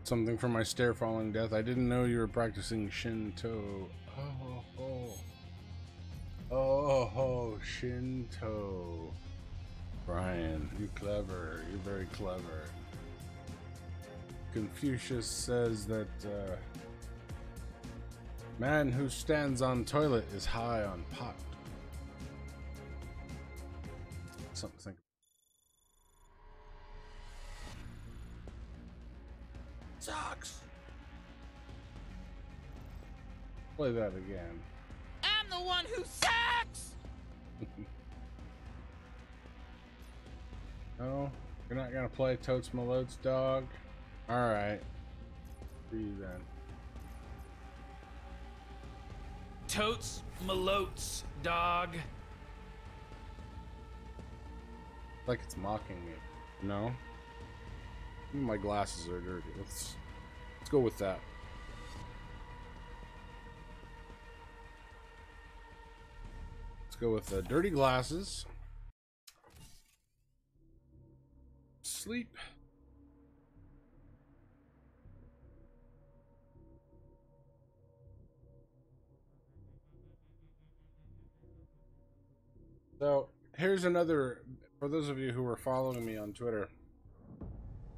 Something for my stair falling death. I didn't know you were practicing Shinto. Oh, Shinto. Brian, you clever. You're very clever. Confucius says that man who stands on toilet is high on pot. Something to think. Sucks. Play that again. I'm the one who sucks! No, you're not gonna play Totes Malotes, dog. All right, see you then. Totes Malotes, dog. Like it's mocking me. No. My glasses are dirty. Let's go with that. Let's go with the dirty glasses. Sleep. So here's another, for those of you who are following me on Twitter,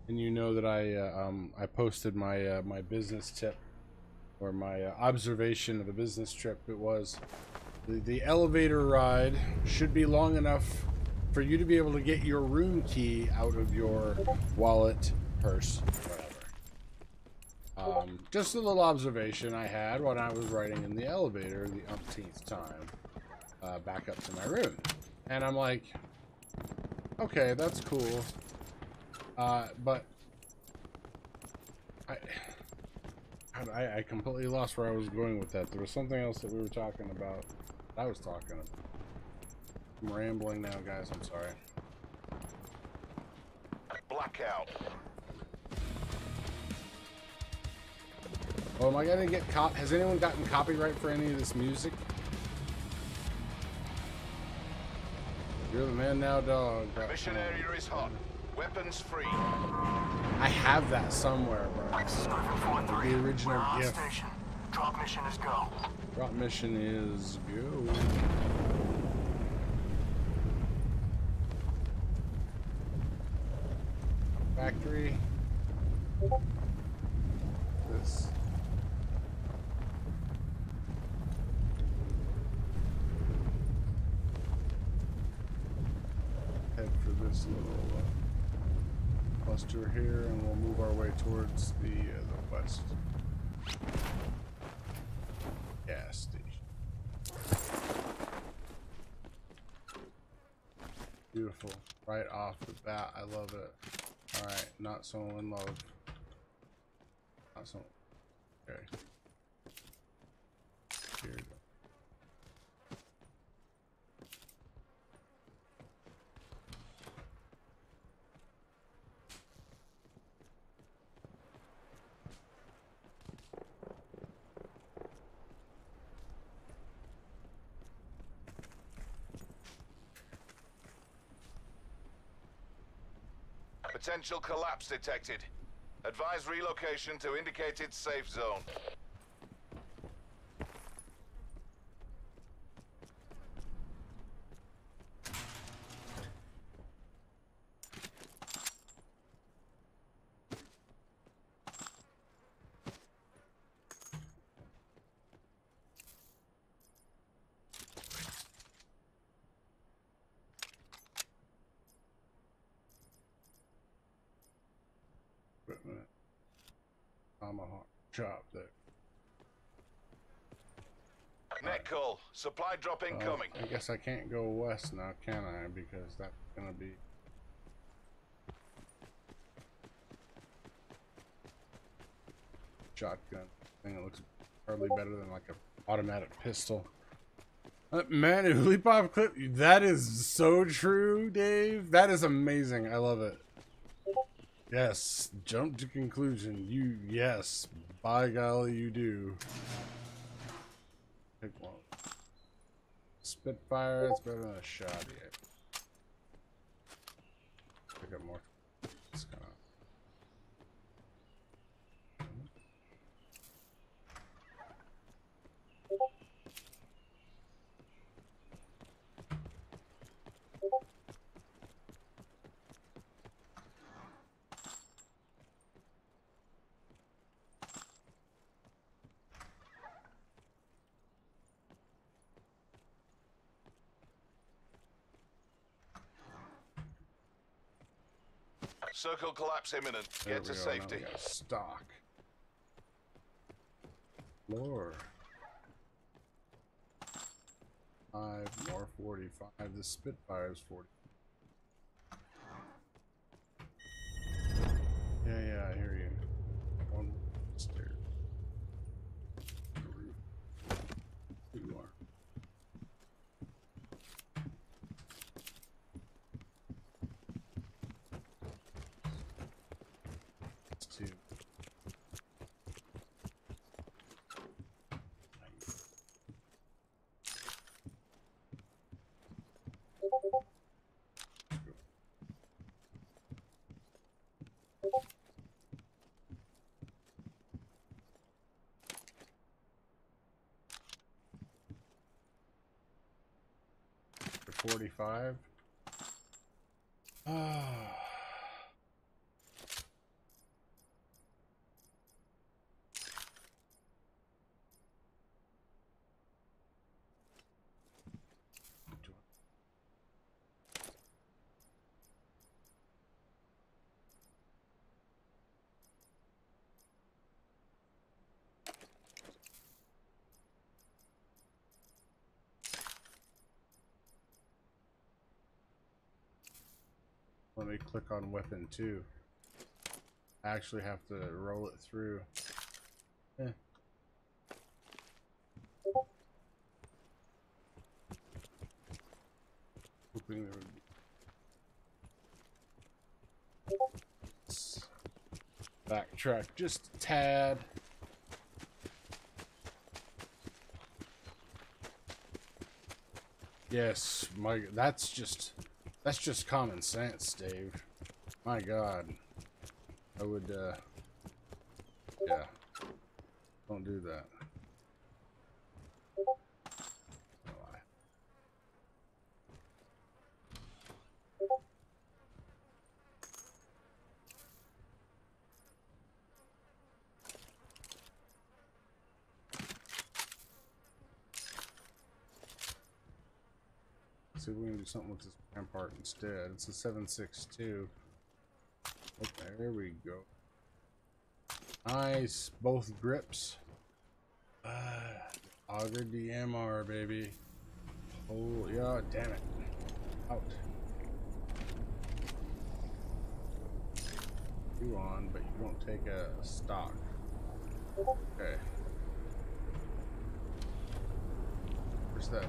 and you know that I posted my my business tip, or my observation of a business trip. It was the elevator ride should be long enough for you to be able to get your room key out of your wallet, purse, whatever. Just a little observation I had when I was riding in the elevator the umpteenth time back up to my room, and I'm like, okay, that's cool. But I completely lost where I was going with that. There was something else that we were talking about. I was talking about. I'm rambling now, guys. I'm sorry. Blackout. Oh, am I gonna get has anyone gotten copyright for any of this music? You're the man now, dog. Mission area is hot. Weapons free. I have that somewhere, bro. The original gift. Station. Drop mission is go. Drop mission is go. Factory. This. Head for this little cluster here, and we'll move our way towards the west. Gas station. Beautiful. Right off the bat, I love it. Alright, not so in love. Not so. Okay. Here we go. Potential collapse detected. Advise relocation to indicated safe zone. Tomahawk chop there. Net call. Supply drop incoming. I guess I can't go west now, can I? Because that's gonna be shotgun thing. It looks hardly better than like an automatic pistol. Man, if leap off clip, that is so true, Dave. That is amazing. I love it. Yes, jump to conclusion. Yes, by golly, you do. Pick one. Spitfire, it's better than a shot yet. Pick up more. It's kind of. Circle collapse imminent. Get to safety. Now we got stock. Lore. 5 more 45. The Spitfire is 40. Yeah, I hear you. One stairs. You are. Two. For 45. Let me click on weapon 2. I actually have to roll it through. Eh. Hoping there would be. Let's backtrack just a tad. Yes, that's just common sense, Dave. My God. I would, yeah. Don't do that. See if we can do something with this rampart instead. It's a 7.62. Oh, there we go. Nice, both grips. Auger DMR, baby. Oh yeah, damn it. Out. You on, but you don't take a stock. Okay. Where's that?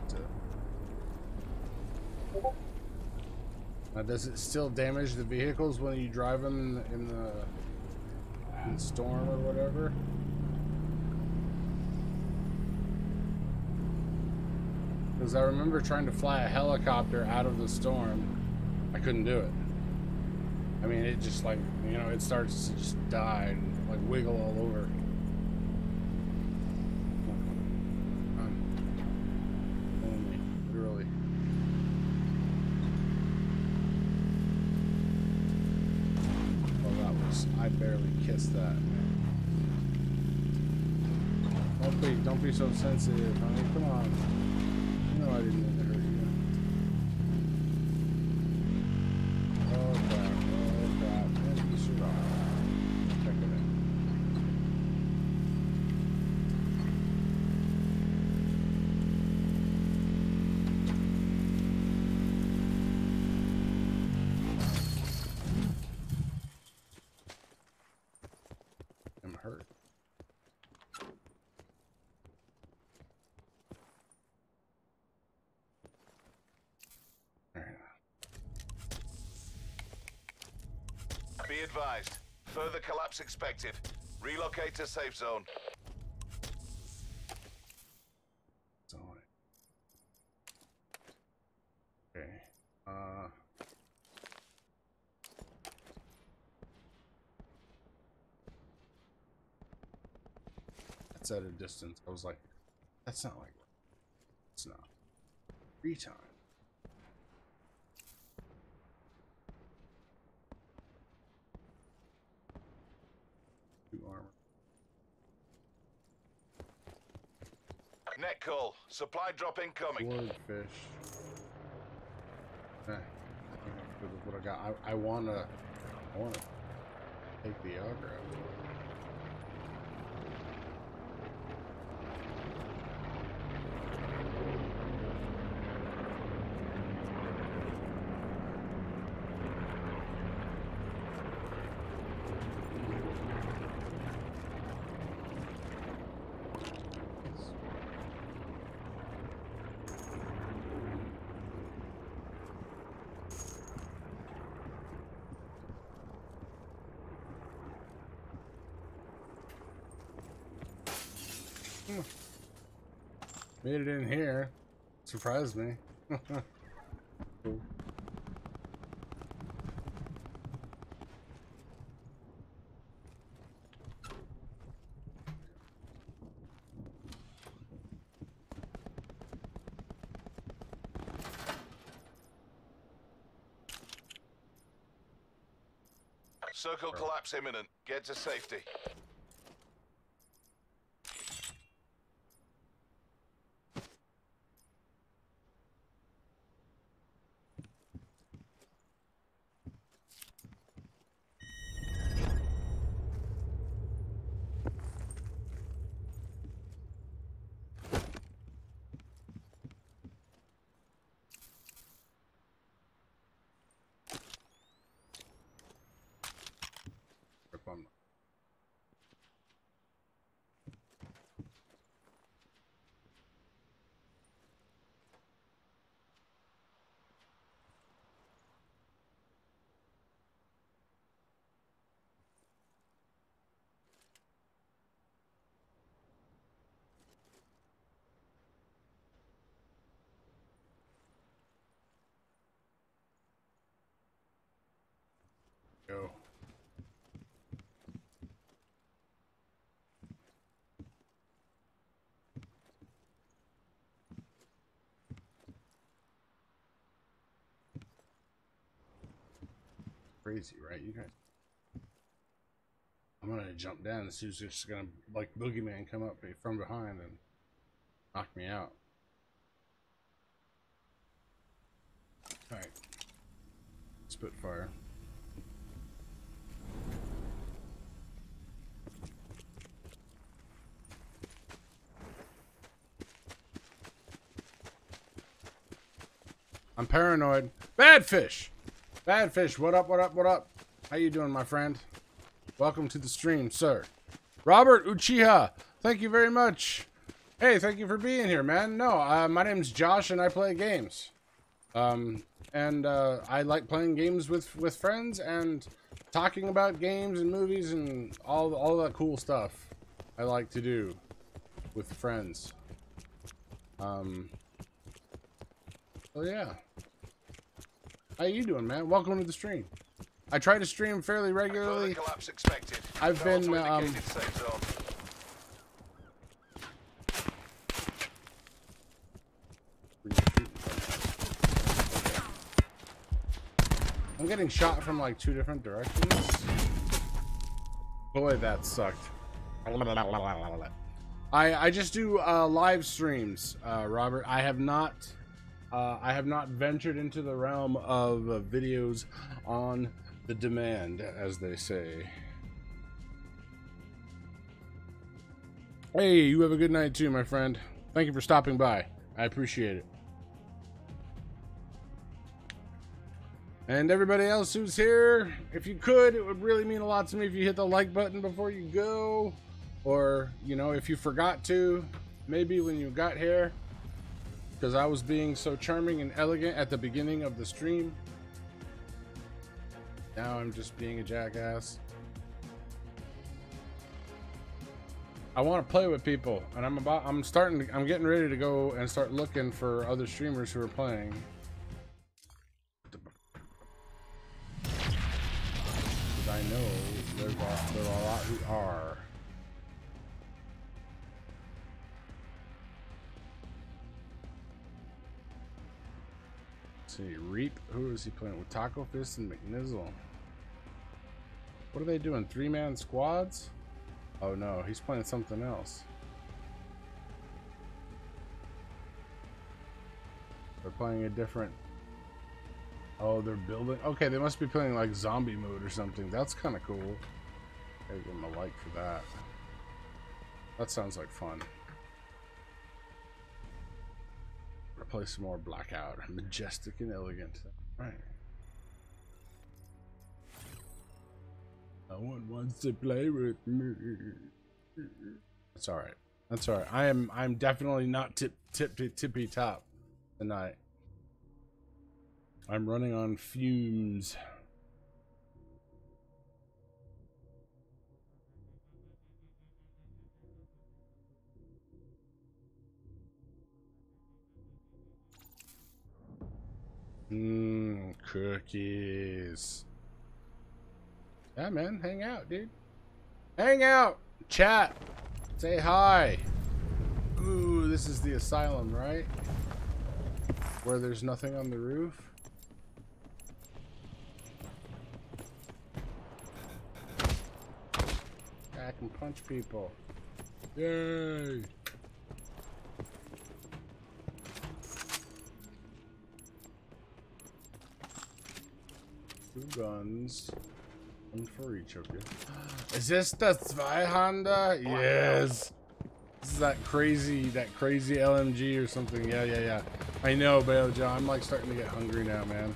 Now, does it still damage the vehicles when you drive them in the storm or whatever? Because I remember trying to fly a helicopter out of the storm. I couldn't do it. I mean, it just like, you know, it starts to just die and like wiggle all over. Literally. I barely kissed that. Don't be so sensitive, honey. Come on. You know I didn't mean to hurt you. Oh crap! Oh crap! And you survived. Check it out. I'm hurt. Be advised. Further collapse expected. Relocate to safe zone. Okay. That's at a distance. I was like, that's not like, it's not. Free time. Two armor. Net call. Supply drop incoming. Swordfish. What I got. I wanna take the aggro. Made it in here. Surprised me. Cool. Circle collapse imminent. Get to safety. Go. Crazy, right? You guys. I'm gonna jump down and see who's just gonna like boogeyman come up from behind and knock me out. All right. Spitfire. I'm paranoid. Bad fish. Bad fish. What up? What up? What up? How you doing, my friend? Welcome to the stream, sir. Robert Uchiha. Thank you very much. Hey, thank you for being here, man. No, my name's Josh, and I play games. I like playing games with friends and talking about games and movies and all that cool stuff I like to do with friends. So yeah. How you doing, man? Welcome to the stream. I try to stream fairly regularly. Collapse expected. I've been I'm getting shot from like 2 different directions. Boy, that sucked. I just do live streams, Robert. I have not ventured into the realm of videos on the demand, as they say. Hey, you have a good night too, my friend. Thank you for stopping by. I appreciate it. And everybody else who's here, if you could, it would really mean a lot to me if you hit the like button before you go. Or, you know, if you forgot to, maybe when you got here. Because I was being so charming and elegant at the beginning of the stream. Now I'm just being a jackass. I want to play with people, and I'm getting ready to go and start looking for other streamers who are playing. I know there are a lot who are. Let's see, Reap. Who is he playing with? Taco Fist and McNizzle. What are they doing? 3-man squads? Oh no, he's playing something else. They're playing a different... Oh, they're building... Okay, they must be playing like zombie mode or something. That's kind of cool. Gotta give them a like for that. That sounds like fun. We'll play some more Blackout. Majestic and elegant. Right. No one wants to play with me. That's all right. That's all right. I'm definitely not tippy top tonight. I'm running on fumes. Cookies. Yeah, man, hang out, dude. Hang out. Chat. Say hi. Ooh, this is the asylum, right? Where there's nothing on the roof. I can punch people. Yay! Two guns. One for each of you. Is this the Zweihanda? Yes. This is that crazy LMG or something. Yeah. I know, Bailjo. I'm like starting to get hungry now, man.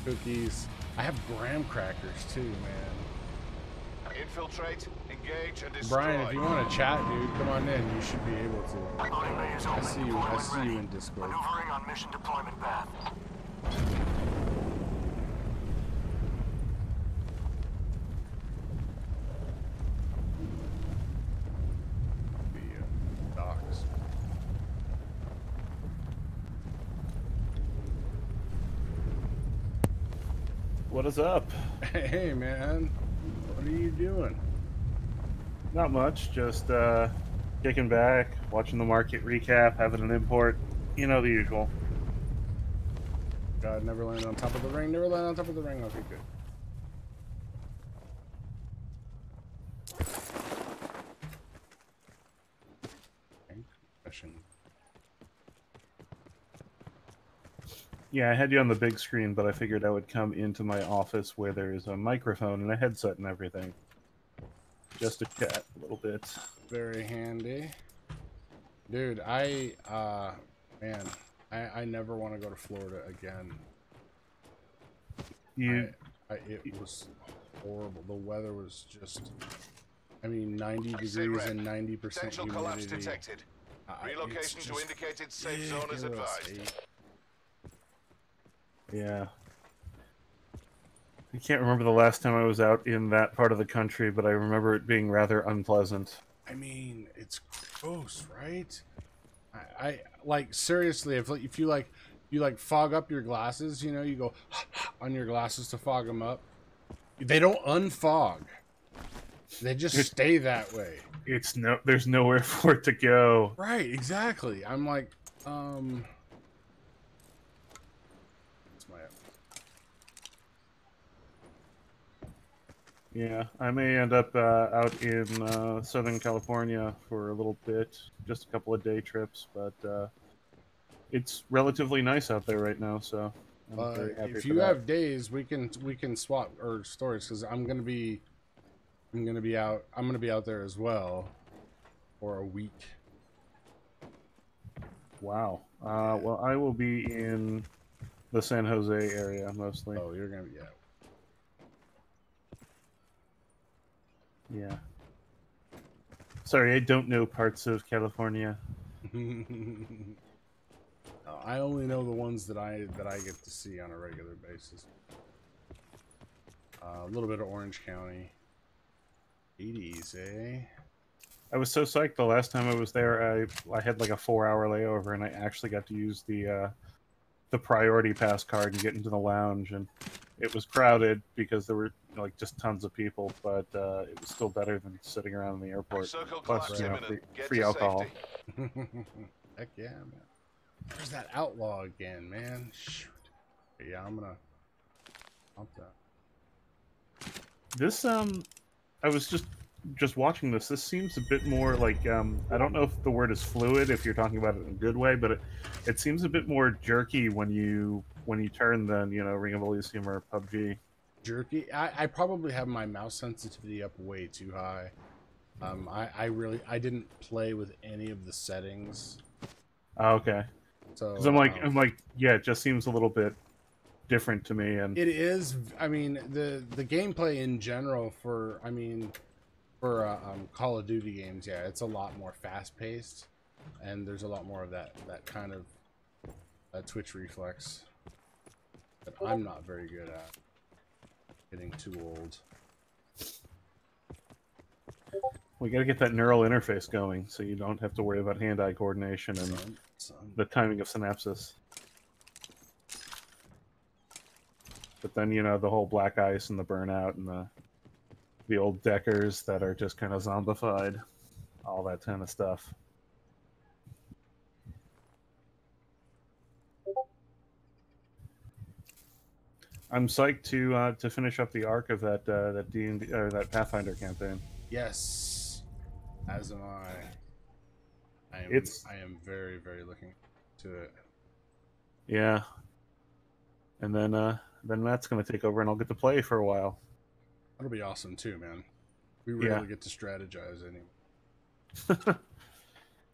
Cookies. I have graham crackers too, man. Infiltrate, engage, and destroy. Brian, if you want to chat, dude, come on in. You should be able to. I see you in Discord. Maneuvering on mission deployment path. Docks. What is up? Hey, man. What are you doing? Not much, just kicking back, watching the market recap, having an import, you know, the usual. God, never land on top of the ring, never land on top of the ring. Okay, good. Yeah, I had you on the big screen, but I figured I would come into my office where there's a microphone and a headset and everything. Just to chat a little bit. Very handy. Dude, man, I never want to go to Florida again. It was horrible. The weather was just, I mean, 90 degrees and 90% Collapse humidity. detected. Relocation to indicated safe zone is advised. Yeah. I can't remember the last time I was out in that part of the country, but I remember it being rather unpleasant. I mean, it's gross, right? I like, seriously, if you like fog up your glasses, you know, you go on your glasses to fog them up. They don't unfog. They just stay that way. There's nowhere for it to go. Right, exactly. I'm like, Yeah, I may end up out in Southern California for a little bit, just a couple of day trips, but it's relatively nice out there right now, so I'm very happy if for you that. have days, we can swap or stories, because I'm gonna be out there as well for a week. Wow. Well, I will be in the San Jose area mostly. Oh, you're gonna be out. Yeah. Sorry, I don't know parts of California. I only know the ones that I get to see on a regular basis. A little bit of Orange County. 80s, eh? I was so psyched the last time I was there. I had like a 4-hour layover, and I actually got to use the priority pass card and get into the lounge, and It was crowded because there were like just tons of people, but it was still better than sitting around in the airport. Circle Plus, collapse you know, imminent. Get free to alcohol. safety. Heck yeah, man. There's that outlaw again, man. Shoot. Yeah, I'm gonna pump that. This I was just watching this. This seems a bit more like I don't know if the word is fluid if you're talking about it in a good way, but it seems a bit more jerky when you turn than, you know, Ring of Elysium or PUBG. Jerky. I probably have my mouse sensitivity up way too high. I didn't play with any of the settings. Oh, okay. So Because I'm like, yeah, it just seems a little bit different to me, and it is. I mean, the gameplay in general for Call of Duty games, yeah, it's a lot more fast paced, and there's a lot more of that kind of twitch reflex that I'm not very good at. Getting too old. we got to get that neural interface going so you don't have to worry about hand-eye coordination and the timing of synapses. But then, you know, the whole black ice and the burnout and the old deckers that are just kind of zombified, all that kind of stuff. I'm psyched to finish up the arc of that D&D or that Pathfinder campaign. Yes, as am I. I am very, very looking to it. Yeah, and then that's gonna take over, and I'll get to play for a while. That'll be awesome too, man. We rarely get to strategize anymore.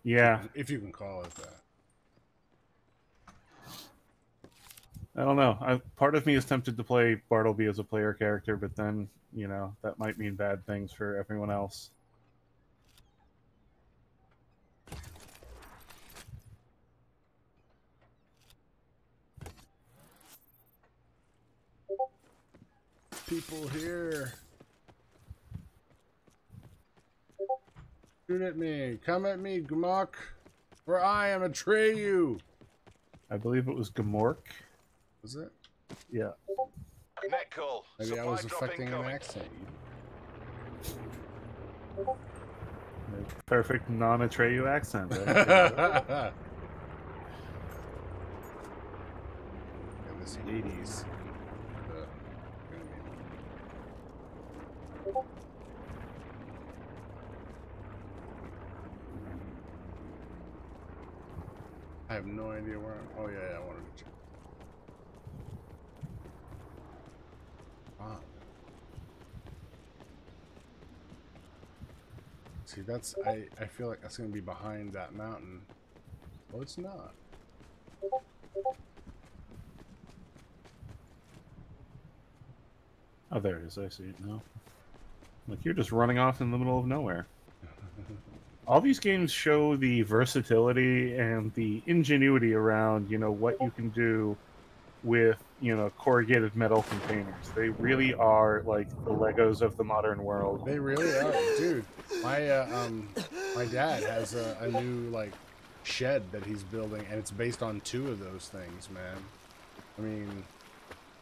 Yeah, if you can call it that. I don't know. Part of me is tempted to play Bartleby as a player character, but then, you know, that might mean bad things for everyone else. People here. Shoot at me. Come at me, Gmok. For I am Atreyu. I believe it was Gamork. Was it? Yeah. Net call. Maybe I was affecting an accent. Perfect non-Atreyu accent. Right? In this 80s. I have no idea where I'm... Oh, yeah, I wanted to check. Wow. See, that's... I feel like that's going to be behind that mountain. Oh, it's not. Oh, there it is. I see it now. Like, you're just running off in the middle of nowhere. All these games show the versatility and the ingenuity around, you know, what you can do with, you know, corrugated metal containers. They really are like the Legos of the modern world. They really are, dude. My dad has a new like shed that he's building, and it's based on 2 of those things, man. I mean,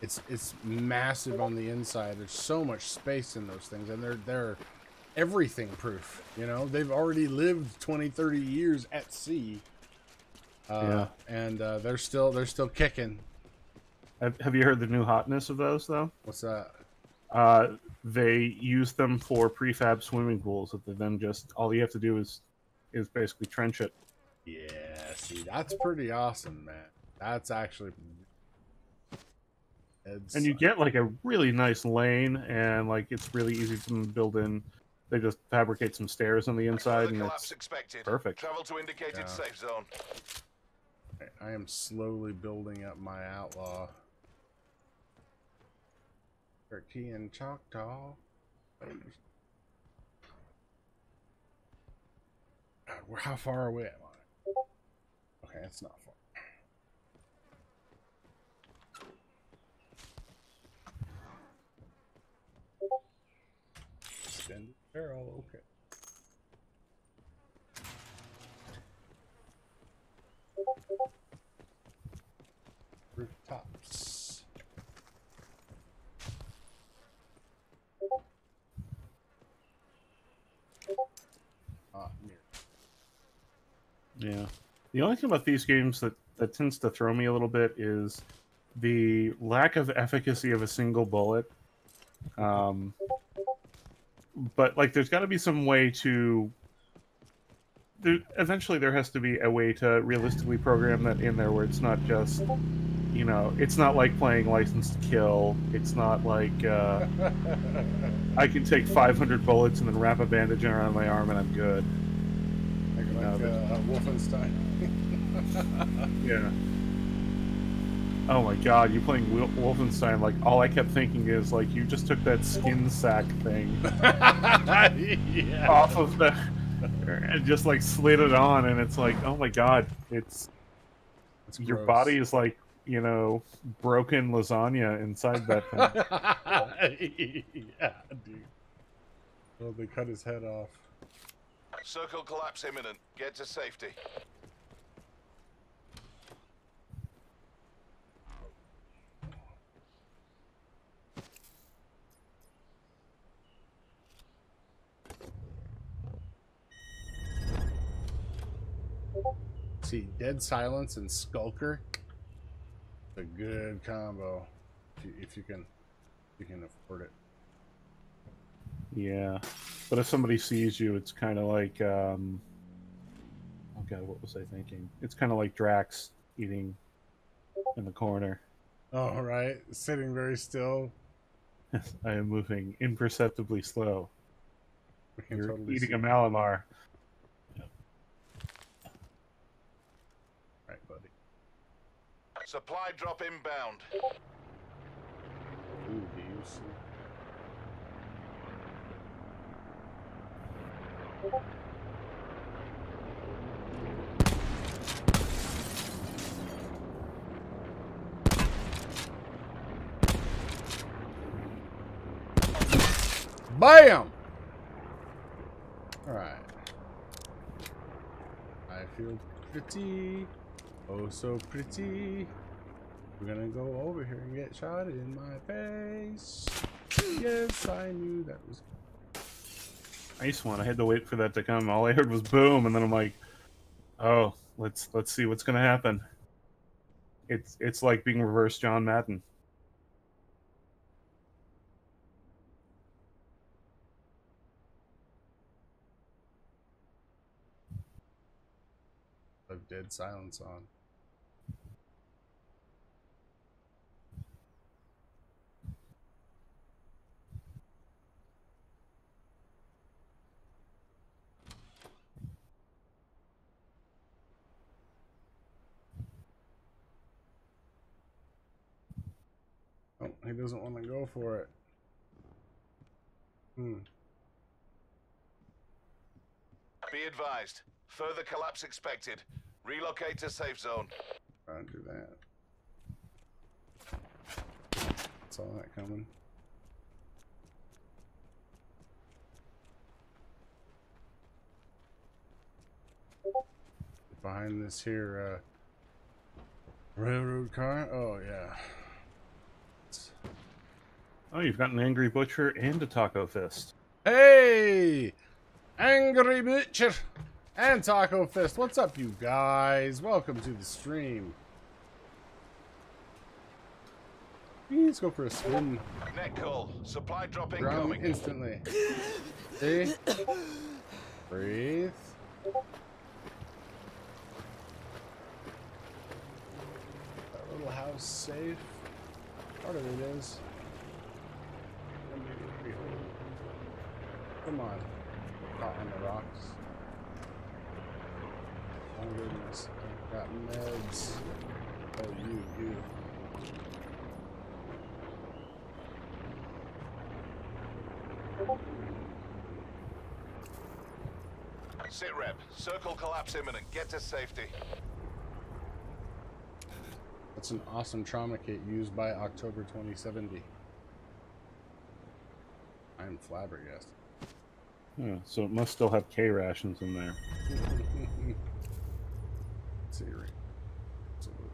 it's massive on the inside. There's so much space in those things, and they're everything proof, you know. They've already lived 20-30 years at sea, and they're still kicking. Have you heard the new hotness of those, though? What's that? They use them for prefab swimming pools that they then just, all you have to do is basically trench it. Yeah, see, that's pretty awesome, man. That's actually... And you get like a really nice lane, and like it's really easy to build in. They just fabricate some stairs on the inside, and it's perfect. Travel to indicated safe zone. I am slowly building up my outlaw. Turkey and Choctaw. How far away am I? Okay, it's not far. Extended barrel, okay. Rooftops. Yeah. The only thing about these games that tends to throw me a little bit is the lack of efficacy of a single bullet. But like, there's got to be some way to. Eventually, there has to be a way to realistically program that in there, where it's not just, you know, it's not like playing License to Kill. It's not like I can take 500 bullets and then wrap a bandage around my arm and I'm good. Like Wolfenstein. Yeah. Oh my god, you're playing Wolfenstein, like, all I kept thinking is, like, you just took that skin sack thing Yeah. off of the... and just, like, slid it on, and it's like, oh my god, it's your gross. body is like, you know, broken lasagna inside that thing. Yeah, dude. Well, they cut his head off. Circle collapse imminent. Get to safety. See, Dead Silence and Skulker. It's a good combo if you can afford it. Yeah. But if somebody sees you, it's kind of like, oh god, what was I thinking? It's kind of like Drax eating in the corner. Oh, right. Sitting very still. I am moving imperceptibly slow. We can You're totally eating see. a Malamar. Right, buddy. Supply drop inbound. Ooh, do you see? Bam! Alright. I feel pretty. Oh, so pretty. We're gonna go over here and get shot in my face. Yes, I knew that was. Nice one. I had to wait for that to come. All I heard was boom, and then I'm like, oh, let's see what's gonna happen. It's like being reverse John Madden. Of Dead Silence on. Oh, he doesn't want to go for it. Be advised. Further collapse expected. Relocate to safe zone. Trying to do that. Saw that coming. Behind this here railroad car. Oh yeah. Oh, you've got an Angry Butcher and a Taco Fist. Hey! Angry Butcher and Taco Fist. What's up, you guys? Welcome to the stream. Let's go for a spin. Net call. Supply drop Ground incoming. instantly. See? Breathe. That little house safe. Part of it is. Come on. Not on the rocks. Oh goodness. I've got meds. Oh, you. Sit rep. Circle collapse imminent. Get to safety. That's an awesome trauma kit used by October 2070. I'm flabbergasted. Yeah, so it must still have K rations in there. Siri. Absolutely.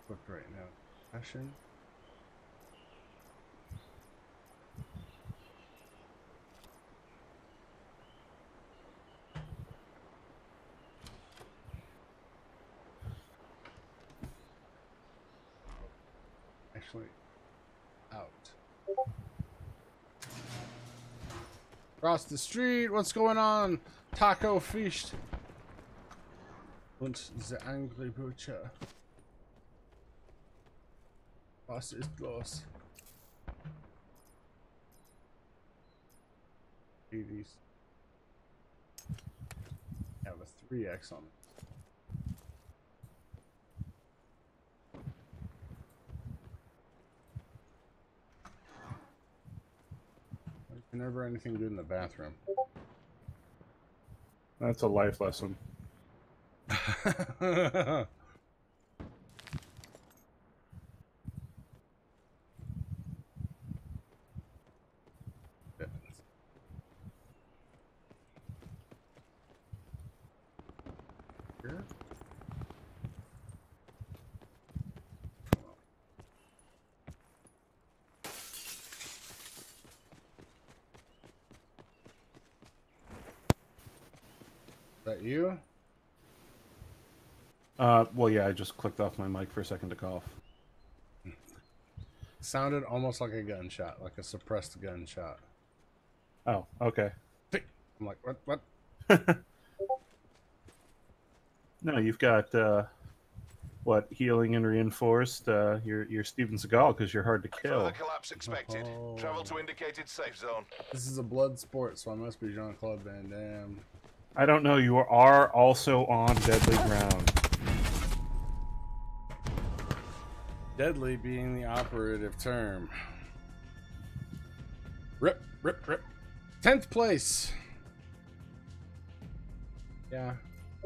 Look right now. Passion. actually out. Across the street, what's going on? Taco feast. Und the angry butcher. Was ist los? 80s. Have a 3x on it. Never anything good in the bathroom. That's a life lesson. Here? That you? Well, yeah, I just clicked off my mic for a second to cough. Sounded almost like a gunshot, like a suppressed gunshot. Oh, okay. I'm like, what? No, you've got, what, healing and reinforced. You're Steven Seagal because you're hard to kill. Further collapse expected. Oh. Travel to indicated safe zone. This is a blood sport, so I must be Jean-Claude Van Damme. I don't know, you are also on deadly ground. Deadly being the operative term. Rip. 10th place. Yeah.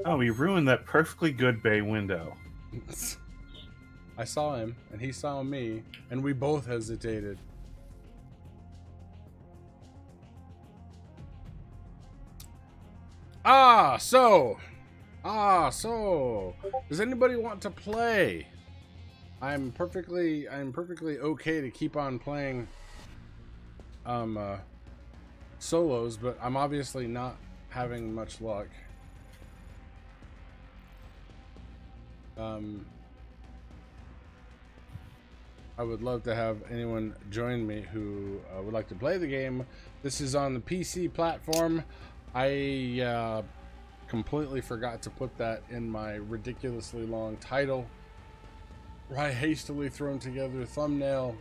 Oh, he ruined that perfectly good bay window. I saw him, and he saw me, and we both hesitated. So. Does anybody want to play? I'm perfectly okay to keep on playing solos, but I'm obviously not having much luck. I would love to have anyone join me who would like to play the game. This is on the PC platform. I completely forgot to put that in my ridiculously long title. I hastily thrown together a thumbnail,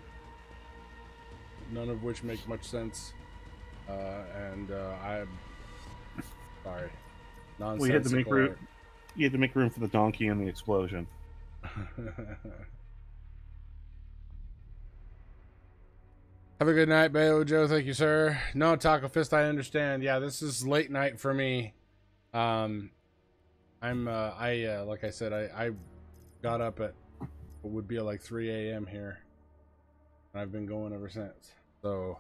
none of which make much sense, I'm sorry. Nonsense. Well, you had to make room. You had to make room for the donkey and the explosion. Have a good night, Bayo Joe. Thank you, sir. No, Taco Fist, I understand. Yeah, this is late night for me. Like I said, I got up at what would be like 3 a.m. here. And I've been going ever since. So,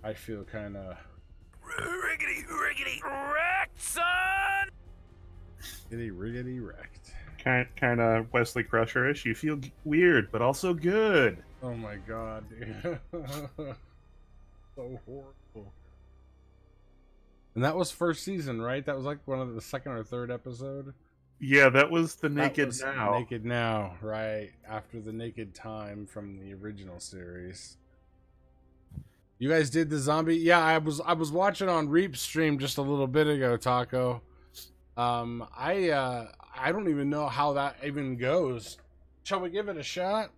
I feel kind of Riggedy wrecked, son! riggedy wrecked. Kind of Wesley Crusher-ish. You feel weird, but also good. Oh my god, dude. So horrible. And that was first season, right? That was like one of the second or third episode. Yeah, that was the Naked Now. Naked Now, right after the Naked Time from the original series. You guys did the zombie? Yeah, I was watching on Reap's stream just a little bit ago, Taco. I don't even know how that even goes. Shall we give it a shot?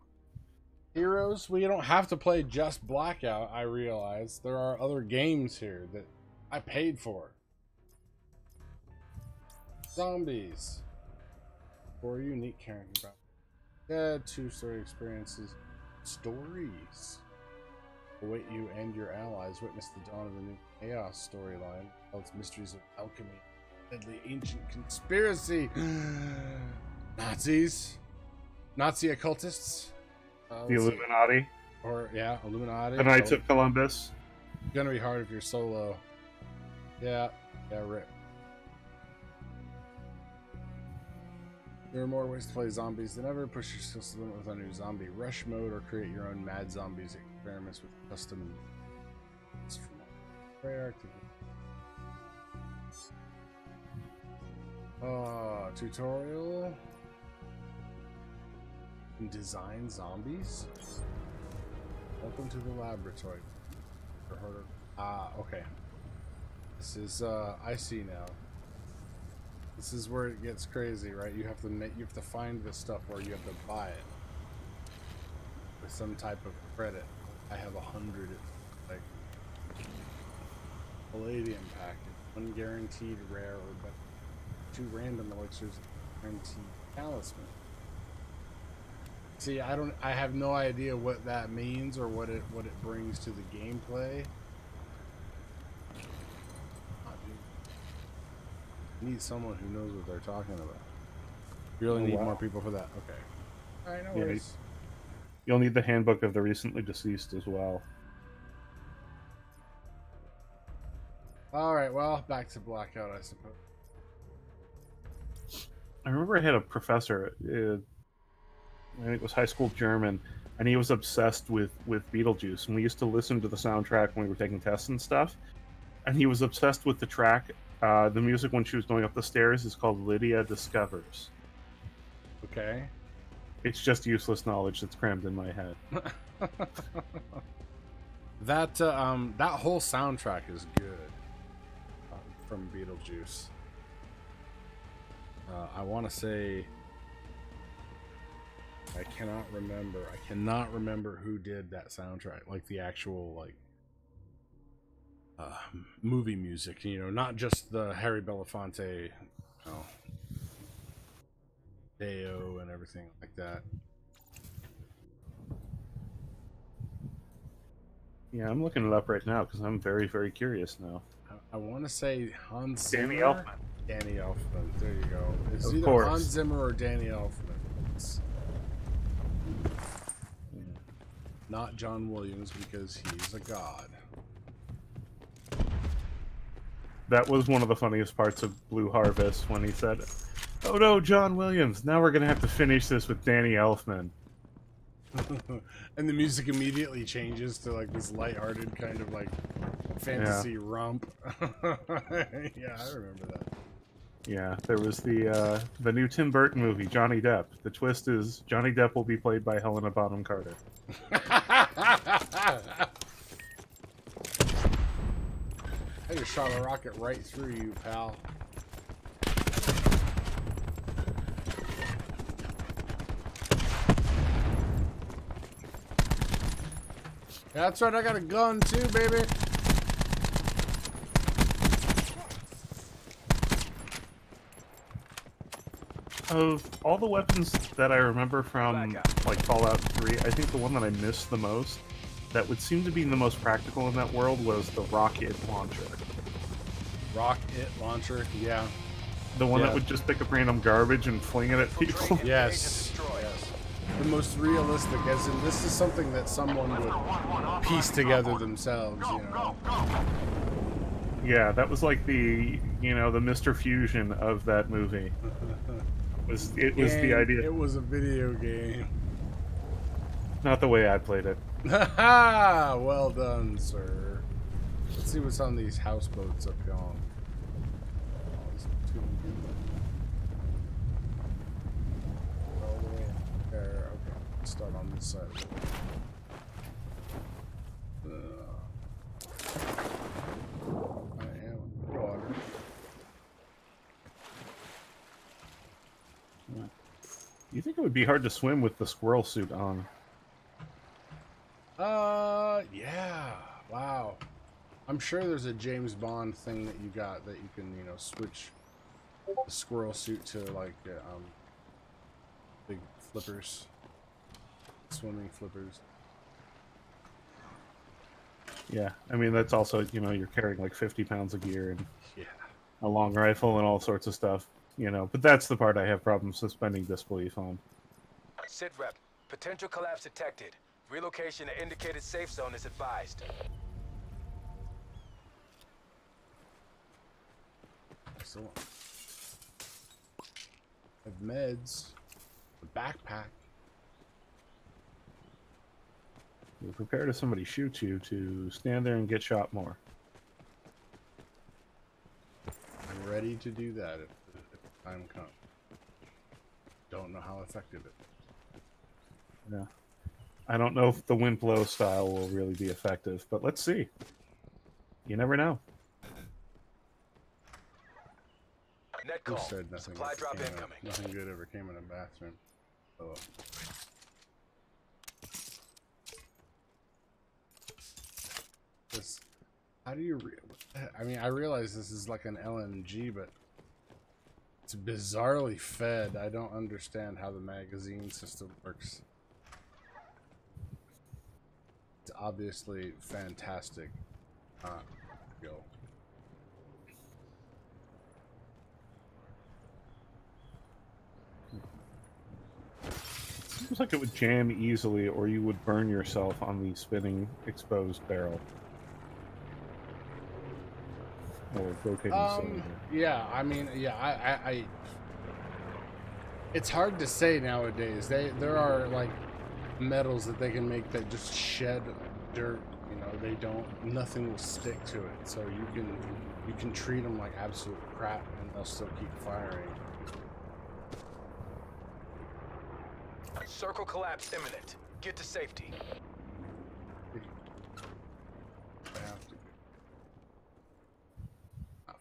Heroes, we don't have to play just Blackout, I realize. There are other games here that I paid for. Zombies. 4 unique characters. Yeah, 2 story experiences. Stories. Await you and your allies. Witness the dawn of the new chaos storyline. All its mysteries of alchemy. Deadly ancient conspiracy. Nazis. Nazi occultists. The Illuminati. Or, yeah, Illuminati. The Knights of Columbus. It's gonna be hard if you're solo. Yeah, rip. There are more ways to play zombies than ever. Push your skills to the limit with a new zombie rush mode, or create your own mad zombies experiments with custom prayer activity. Tutorial. And design zombies? Welcome to the laboratory. Okay. This is, I see now. This is where it gets crazy, right? You have to find this stuff or you have to buy it. With some type of credit. I have 100, like, palladium packet. One guaranteed rare or better. 2 random elixirs, guaranteed talisman. See, I have no idea what that means or what it brings to the gameplay. I need someone who knows what they're talking about. You really need more people for that. Okay. All right, no worries. You'll need the handbook of the recently deceased as well. All right, well, back to Blackout, I suppose. I remember I had a professor, I think it was high school German, and he was obsessed with Beetlejuice, and we used to listen to the soundtrack when we were taking tests and stuff, and he was obsessed with the track. The music when she was going up the stairs is called Lydia Discovers. Okay. It's just useless knowledge that's crammed in my head. That whole soundtrack is good from Beetlejuice. I want to say I cannot remember who did that soundtrack, like the actual like movie music. You know, not just the Harry Belafonte, Deo and everything like that. Yeah, I'm looking it up right now because I'm very, very curious now. I want to say Hans Zimmer. Danny Elfman. Danny Elfman. There you go. It's Of either course. Hans Zimmer or Danny Elfman. It's not John Williams because he's a god. That was one of the funniest parts of Blue Harvest when he said, "Oh no, John Williams! Now we're gonna have to finish this with Danny Elfman." And the music immediately changes to like this lighthearted kind of like fantasy romp. Yeah, I remember that. Yeah, there was the new Tim Burton movie, Johnny Depp. The twist is Johnny Depp will be played by Helena Bonham Carter. I just shot a rocket right through you, pal. That's right, I got a gun too, baby. Of all the weapons that I remember from like Fallout 3, I think the one that I missed the most, that would seem to be the most practical in that world, was the rocket launcher. Rocket launcher, yeah. The one that would just pick up random garbage and fling it at people. Yes. Yes. The most realistic, as in this is something that someone would piece together themselves, you know. Yeah, that was like the, you know, the Mr. Fusion of that movie. It was the idea. It was a video game. Not the way I played it. Ha! Well done, sir. Let's see what's on these houseboats up here. All the way up there. Okay, let's start on this side. I am water. You think it would be hard to swim with the squirrel suit on? Yeah. Wow. I'm sure there's a James Bond thing that you got that you can, you know, switch the squirrel suit to like big flippers, swimming flippers. Yeah, I mean, that's also, you know, you're carrying like 50 pounds of gear and Yeah. a long rifle and all sorts of stuff, you know. But that's the part I have problems suspending disbelief on. Sit rep. Potential collapse detected. Relocation to indicated safe zone is advised. Excellent. Have meds, a backpack. You're prepared if somebody shoots you to stand there and get shot more. I'm ready to do that if the time comes. Don't know how effective it is. Yeah. I don't know if the wind blow style will really be effective, but let's see. You never know. Net Who call. said nothing? Supply drop came incoming. Nothing good ever came in a bathroom. Oh. This, how do you? I mean, I realize this is like an LMG, but it's bizarrely fed. I don't understand how the magazine system works. It's obviously fantastic. Go. Seems like it would jam easily, or you would burn yourself on the spinning exposed barrel. Or rotating cylinder. Yeah, I mean, yeah, I it's hard to say nowadays. There are like metals that they can make that just shed dirt. You know, they don't. Nothing will stick to it. So you can treat them like absolute crap, and they'll still keep firing. Circle collapse imminent. Get to safety. I have to. Not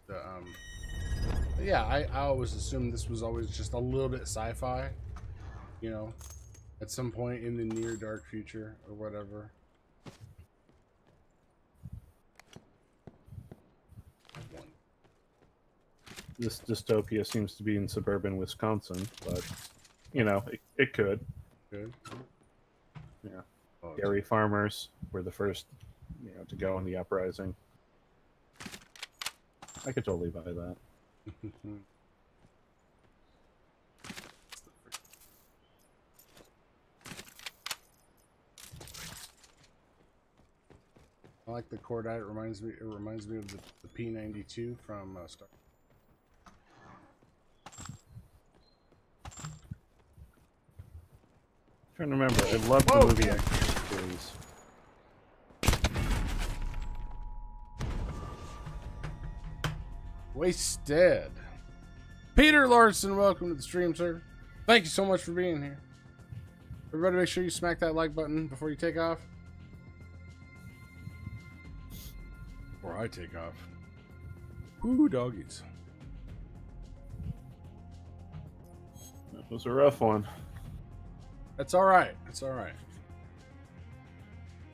far. Yeah, I always assumed this was always just a little bit sci-fi, you know, at some point in the near dark future or whatever. This dystopia seems to be in suburban Wisconsin, but, you know, it could. Good. Yeah. Oh, Dairy farmers were the first, you know, to go in the uprising. I could totally buy that. I like the cordite. It reminds me of the P92 from Star. Trying to remember, I love the movie Exorcist series. Wasted. Peter Larson, welcome to the stream, sir. Thank you so much for being here. Everybody, make sure you smack that like button before you take off. Or I take off. Woo, doggies. That was a rough one. That's all right. It's all right.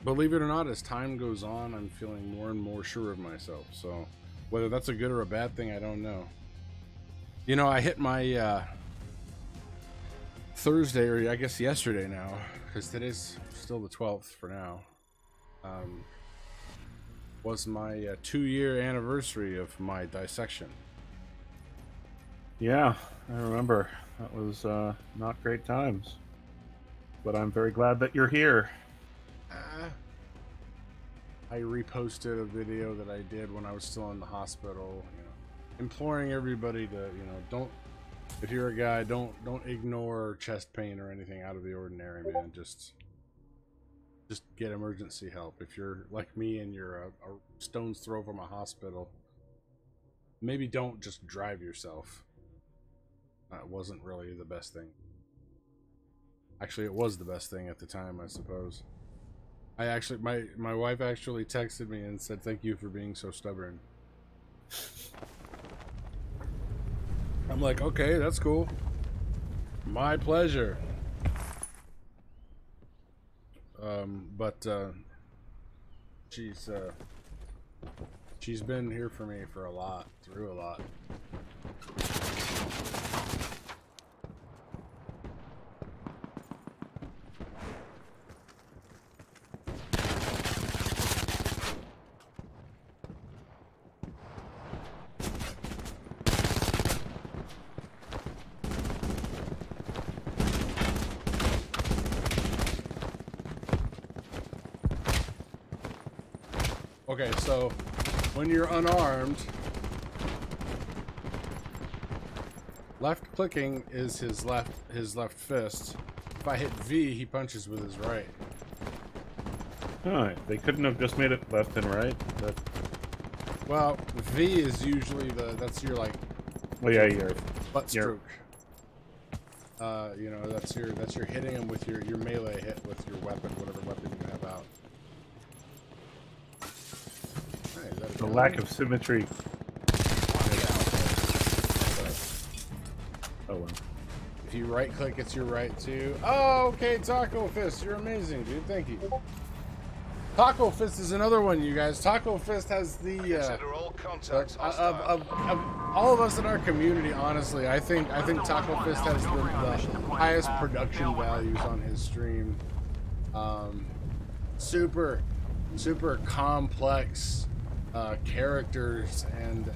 Believe it or not, as time goes on, I'm feeling more and more sure of myself. So whether that's a good or a bad thing, I don't know. You know, I hit my Thursday, or I guess yesterday now, because today's still the 12th for now, was my 2-year anniversary of my dissection. Yeah, I remember. That was not great times. But I'm very glad that you're here. I reposted a video that I did when I was still in the hospital, you know, imploring everybody to, you know, don't, if you're a guy, don't ignore chest pain or anything out of the ordinary, man. Just get emergency help. If you're like me and you're a stone's throw from a hospital, maybe don't just drive yourself. That wasn't really the best thing. Actually, it was the best thing at the time, I suppose. I actually, my wife actually texted me and said, "Thank you for being so stubborn." I'm like, okay, that's cool. My pleasure. But she's been here for me for through a lot. Okay, so when you're unarmed, left clicking is his left fist. If I hit V, he punches with his right. Alright, they couldn't have just made it left and right, but Well, V is usually that's your like Well, yeah, your butt stroke. You know, that's your hitting him with your melee hit with your weapon, whatever weapon you have out. Hey, is that a the gun? lack of symmetry. Oh well. If you right click, it's your right too. Oh, okay, Taco Fist, you're amazing, dude. Thank you. Taco Fist is another one, you guys. Taco Fist has the Consider all contacts of hostile. all of us in our community. Honestly, I think Taco Fist has the highest production values on his stream. Super complex characters and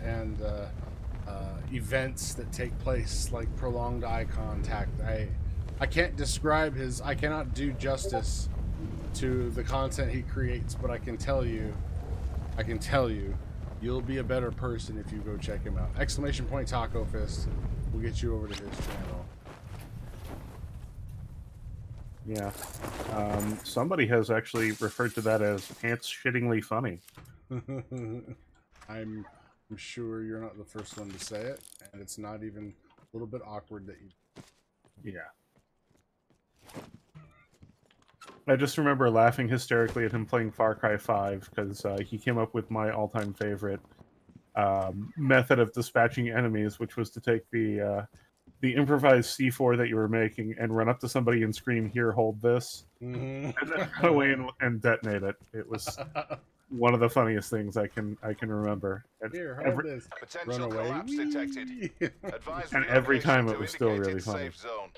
events that take place, like prolonged eye contact. I can't describe his. I cannot do justice to the content he creates, but I can tell you, you'll be a better person if you go check him out. Exclamation point Taco Fist will get you over to his channel. Yeah. Somebody has actually referred to that as pants shittingly funny. I'm sure you're not the first one to say it, and it's not even a little bit awkward that you. Yeah. I just remember laughing hysterically at him playing Far Cry 5 because he came up with my all-time favorite method of dispatching enemies, which was to take the improvised C4 that you were making and run up to somebody and scream, "Here, hold this," and then run away and detonate it. It was one of the funniest things I can remember. Here, hold this. Potential Run away. collapse detected. Advise And every time it relocation was to still indicated really funny. safe zone.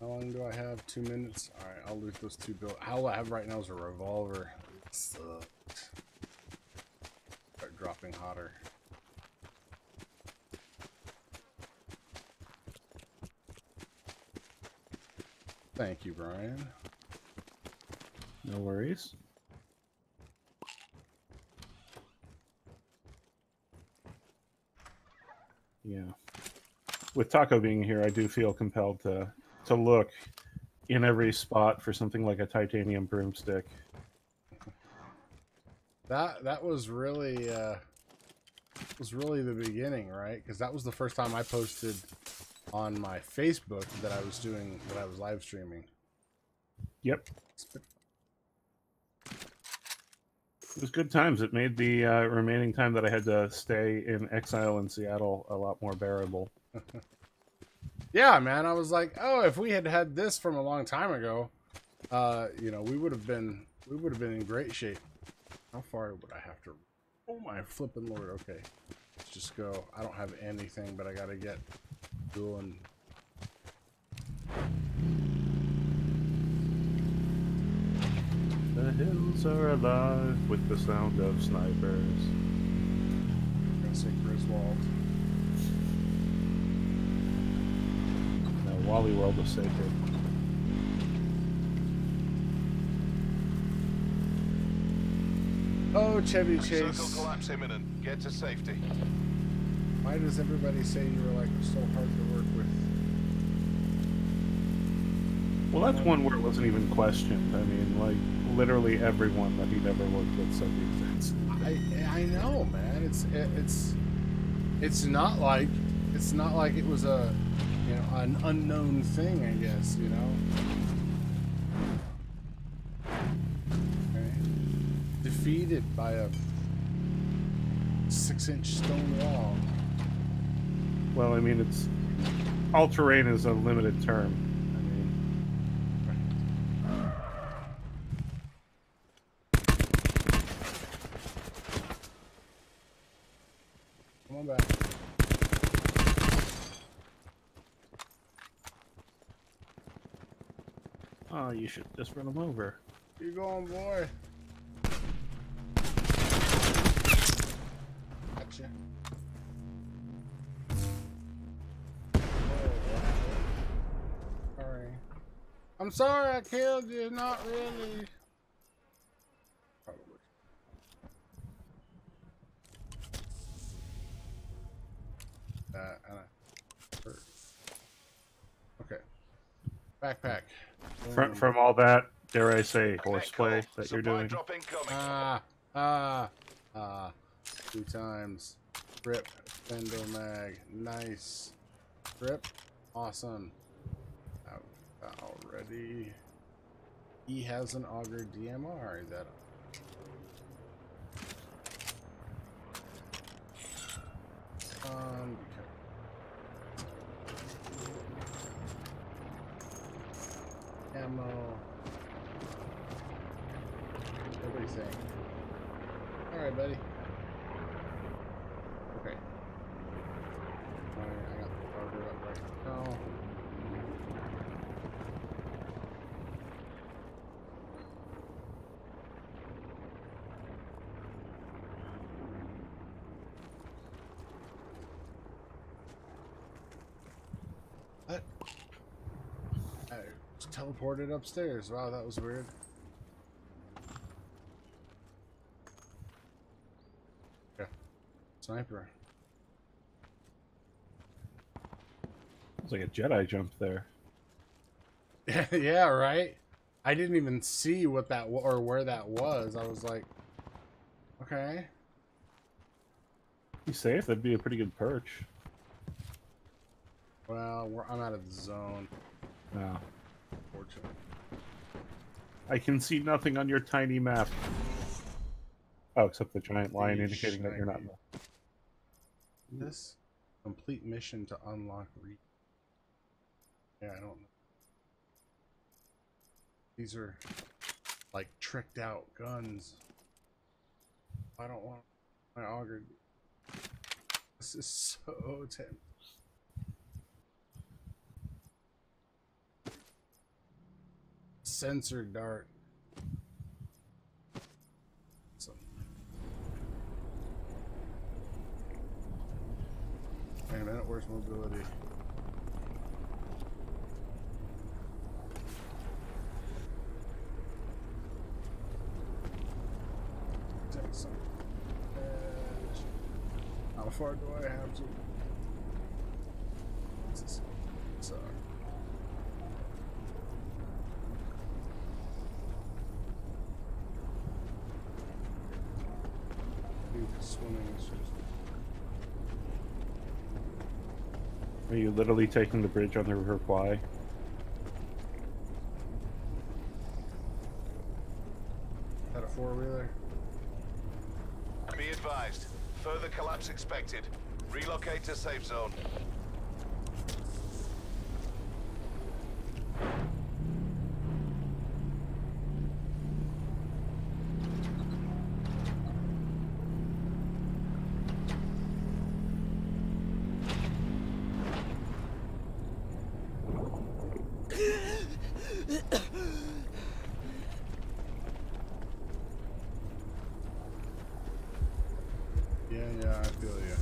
How long do I have? 2 minutes? Alright, I'll loot those two bullets. All I have right now is a revolver. It sucks. Start dropping hotter. Thank you, Brian. No worries. Yeah. With Taco being here, I do feel compelled to look in every spot for something like a titanium broomstick. That was really the beginning, right? Because that was the first time I posted on my Facebook that I was live streaming. Yep. It was good times. It made the remaining time that I had to stay in exile in Seattle a lot more bearable. Yeah, man. I was like, oh, if we had had this from a long time ago, you know, we would have been in great shape. How far would I have to? Oh my flipping lord! Okay, let's just go. I don't have anything, but I gotta get doing. The hills are alive with the sound of snipers. I'm gonna say Griswold. Now, Wally World is sacred. Oh, Chevy Circle Chase. collapse imminent. Get to safety. Why does everybody say you're like so hard to work with? Well, that's one where it wasn't even questioned. I mean, like, literally everyone that he'd ever worked with said the exact same thing. I know, man. It's not like it was a, you know, an unknown thing, I guess, you know. Okay. Defeated by a 6-inch stone wall. Well, I mean, it's all terrain is a limited term. Come on back. Oh, you should just run him over. You going, boy? Gotcha. Sorry. I'm sorry I killed you. Not really. Probably. Okay. Backpack. From all that, dare I say, horseplay that you're Supply doing. drop incoming. 2 times. Rip. Fendo mag. Nice. Rip. Awesome. Already. He has an auger DMR. Is that ammo. What do you think? Alright, buddy. Okay. Alright, I got the auger up right now. What? I was teleported upstairs. Wow, that was weird. Yeah. Sniper. It's like a Jedi jump there. Yeah, right? I didn't even see what that or where that was. I was like, okay. Be safe, that'd be a pretty good perch. Well, I'm out of the zone. No. Unfortunately. I can see nothing on your tiny map. Oh, except the giant line indicating that you're not. This complete mission to unlock reach. Yeah, I don't know. These are like tricked out guns. I don't want my auger. This is so tempting. Sensor dart. So. Wait a minute, where's mobility? Take some. How far do I have to? Sorry. Swimming is just... Are you literally taking the bridge on the River Kwai? Is that a four-wheeler? Be advised. Further collapse expected. Relocate to safe zone. Yeah, I feel you.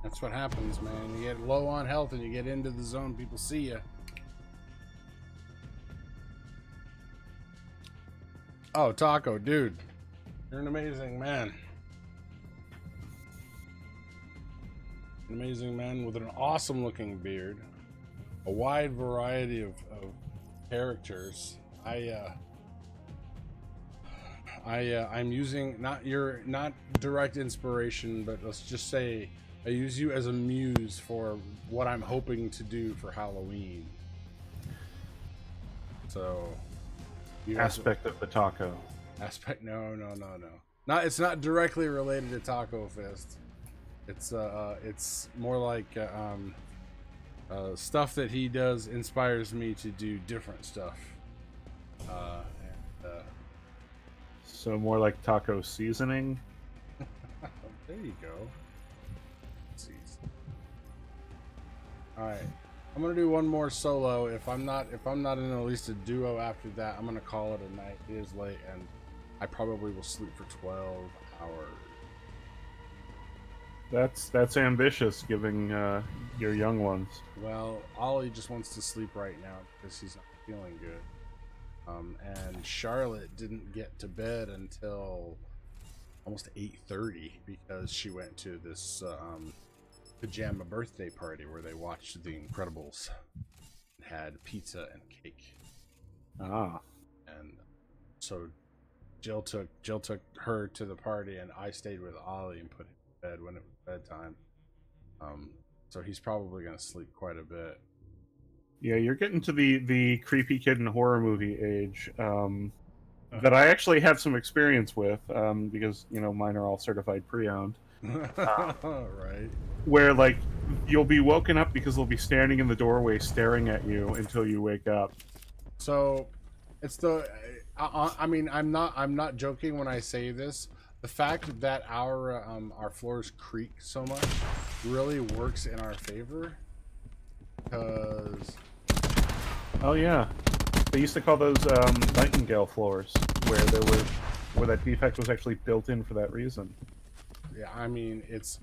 That's what happens, man. You get low on health and you get into the zone, people see you. Oh, Taco, dude. You're an amazing man. An amazing man with an awesome looking beard. A wide variety of characters. I'm using not direct inspiration, but let's just say I use you as a muse for what I'm hoping to do for Halloween. So, Aspect of the taco. Aspect? No. It's not directly related to Taco Fist. It's more like stuff that he does inspires me to do different stuff. So more like taco seasoning. There you go. All right, I'm gonna do one more solo. If I'm not in at least a duo after that, I'm gonna call it a night. It is late, and I probably will sleep for 12 hours. That's ambitious, giving your young ones. Well, Ollie just wants to sleep right now because he's not feeling good. And Charlotte didn't get to bed until almost 8:30 because she went to this pajama birthday party where they watched The Incredibles and had pizza and cake. Ah. And so Jill took her to the party, and I stayed with Ollie and put him to bed when it was bedtime. So he's probably gonna sleep quite a bit. Yeah, you're getting to the creepy kid in a horror movie age that I actually have some experience with because mine are all certified pre-owned. Right. Where like you'll be woken up because they'll be standing in the doorway staring at you until you wake up. So it's the I mean I'm not joking when I say this. The fact that our floors creak so much really works in our favor, because oh yeah, they used to call those Nightingale floors, where that defect was actually built in for that reason. yeah, I mean it's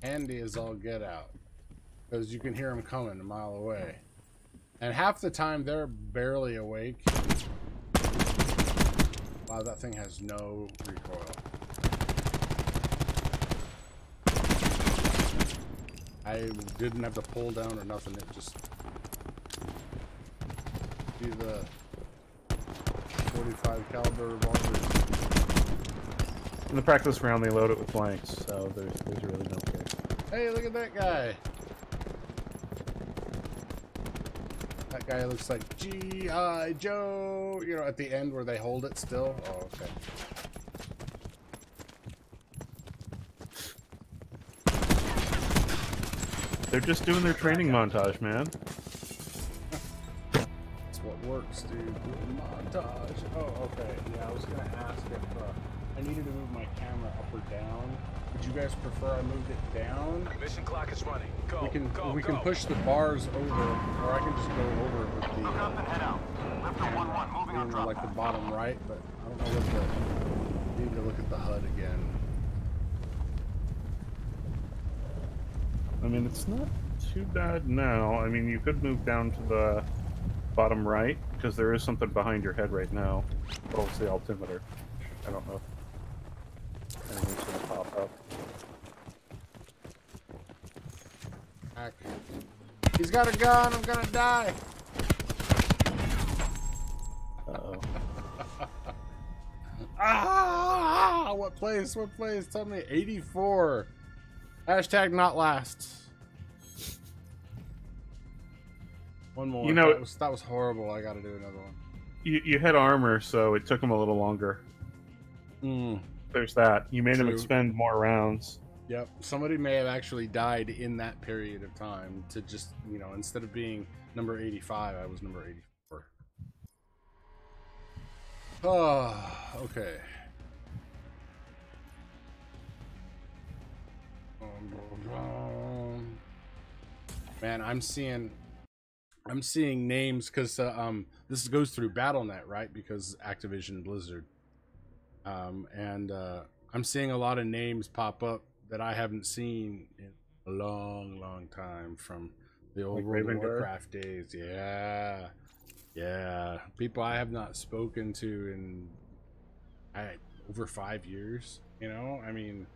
handy as all get out, because you can hear them coming a mile away, and half the time they're barely awake. Wow, that thing has no recoil. I didn't have to pull down or nothing. It just do the 45 caliber revolvers. In the practice round, they load it with blanks, so there's really no kick. Hey, look at that guy. That guy looks like G.I. Joe. You know, at the end where they hold it still. Oh, okay. They're just doing their training montage, man. That's what works, dude. Montage. Oh, okay. Yeah, I was gonna ask if I needed to move my camera up or down. Would you guys prefer I moved it down? Mission clock is running. Go. We can push the bars over, or I can just go over it with the like the bottom right. But I don't know what the. Need to look at the HUD again. I mean, it's not too bad now. I mean, you could move down to the bottom right, because there is something behind your head right now. Oh, it's the altimeter. I don't know if anything's going to pop up. Heck. He's got a gun, I'm gonna die! Uh-oh. Ah! What place? What place? Tell me. 84. Hashtag not last. One more. You know, that was horrible. I gotta do another one. You had armor, so it took him a little longer. There's that. You made him expend more rounds. Yep. Somebody may have actually died in that period of time to just, instead of being number 85, I was number 84. Oh, okay. Man, I'm seeing names because this goes through BattleNet, right? Because Activision Blizzard, and I'm seeing a lot of names pop up that I haven't seen in a long time from the old World of Warcraft days. Yeah, people I have not spoken to in over 5 years. I mean.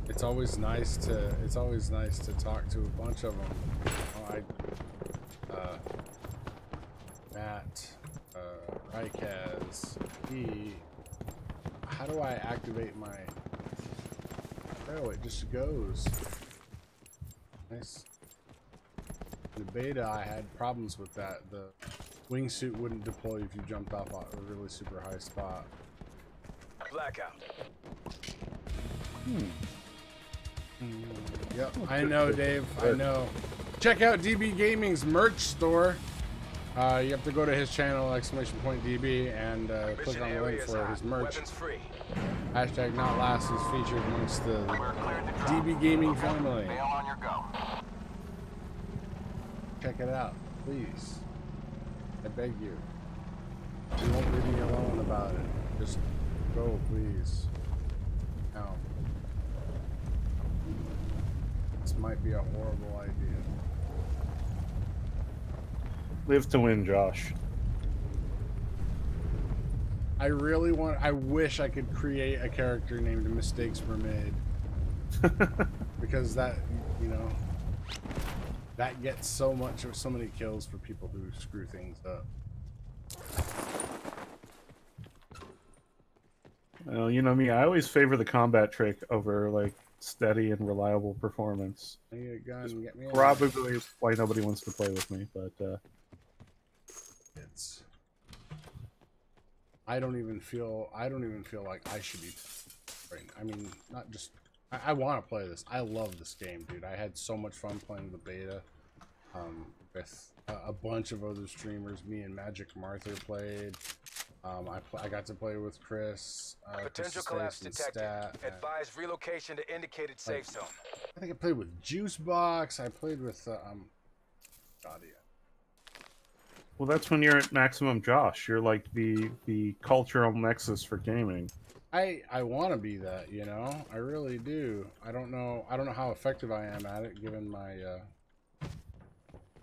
It's always nice to talk to a bunch of them. Matt, Rykaz, how do I activate my? Oh, it just goes. Nice. In the beta, I had problems with that. The wingsuit wouldn't deploy if you jumped off a really super high spot. Blackout. Yep, I know, Dave. I know. Check out DB Gaming's merch store. You have to go to his channel, !DB, and click on the link for his merch. Hashtag not last is featured amongst the DB Gaming family. Check it out, please. I beg you. You won't leave me alone about it. Just go, please. Now. This might be a horrible idea. Live to win, Josh. I wish I could create a character named Mistakes Were Made. Because that, that gets so many kills for people who screw things up. Well, you know me, I always favor the combat trick over like steady and reliable performance. I need a gun. Get me a Probably why nobody wants to play with me, but it's. I don't even feel like I should be. I mean, not just. I want to play this. I love this game, dude. I had so much fun playing the beta. With a bunch of other streamers. Me and Magic Martha played. I got to play with Chris. Potential collapse detected. Advise relocation to indicated safe zone. I think I played with Juicebox. I played with God, yeah. well, that's when you're at maximum Josh. You're like the cultural nexus for gaming. I want to be that, you know. I really do. I don't know how effective I am at it, given my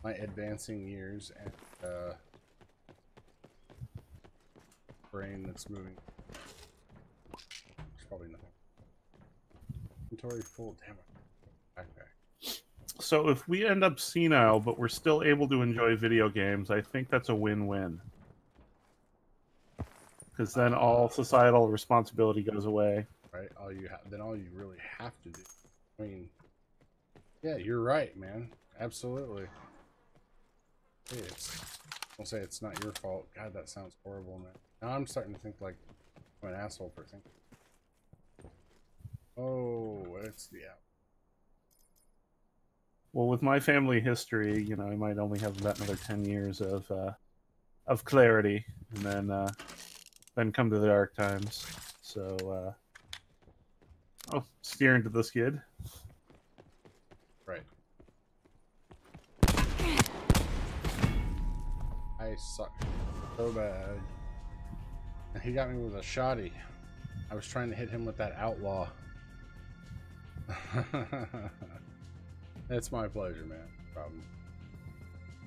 my advancing years and brain that's moving. There's probably nothing. Inventory full. Damn it. Backpack. So if we end up senile, but we're still able to enjoy video games, I think that's a win-win. Because then all societal responsibility goes away. Right. All you really have to do. I mean, yeah, you're right, man. Absolutely. Hey, don't say it's not your fault. God, that sounds horrible, man. Now I'm starting to think like I'm an asshole for thinking. Oh, it's the app. Well, with my family history, you know, I might only have about another 10 years of clarity, and then come to the dark times. So, oh, steering to the skid. Right. I suck so bad. He got me with a shotty. I was trying to hit him with that outlaw. It's my pleasure, man. No problem.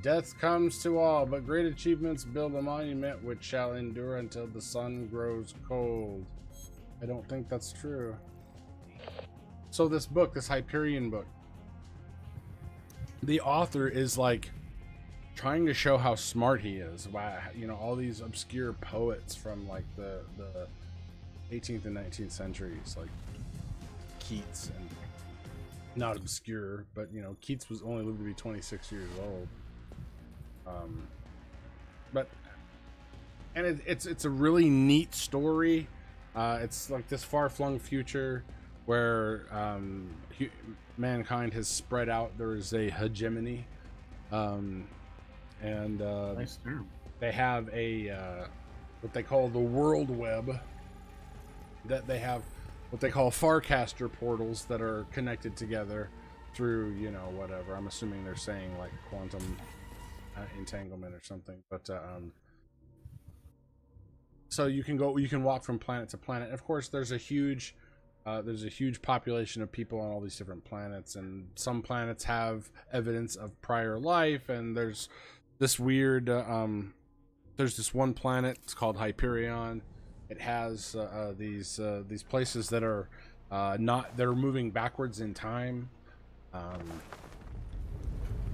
Death comes to all, but great achievements build a monument which shall endure until the sun grows cold. I don't think that's true. So this book, this Hyperion book, the author is like trying to show how smart he is. Wow, you know, all these obscure poets from like the 18th and 19th centuries, like Keats, and not obscure, but you know, Keats was only lived to be 26 years old. But it's a really neat story. It's like this far-flung future where mankind has spread out. There is a hegemony, and Nice term. they have a what they call the world web. That they have what they call Farcaster portals that are connected together through, you know, whatever. I'm assuming they're saying like quantum entanglement or something, but so you can walk from planet to planet. And of course, there's a huge population of people on all these different planets, and some planets have evidence of prior life, and there's this weird there's this one planet, it's called Hyperion. It has these places that are they're moving backwards in time,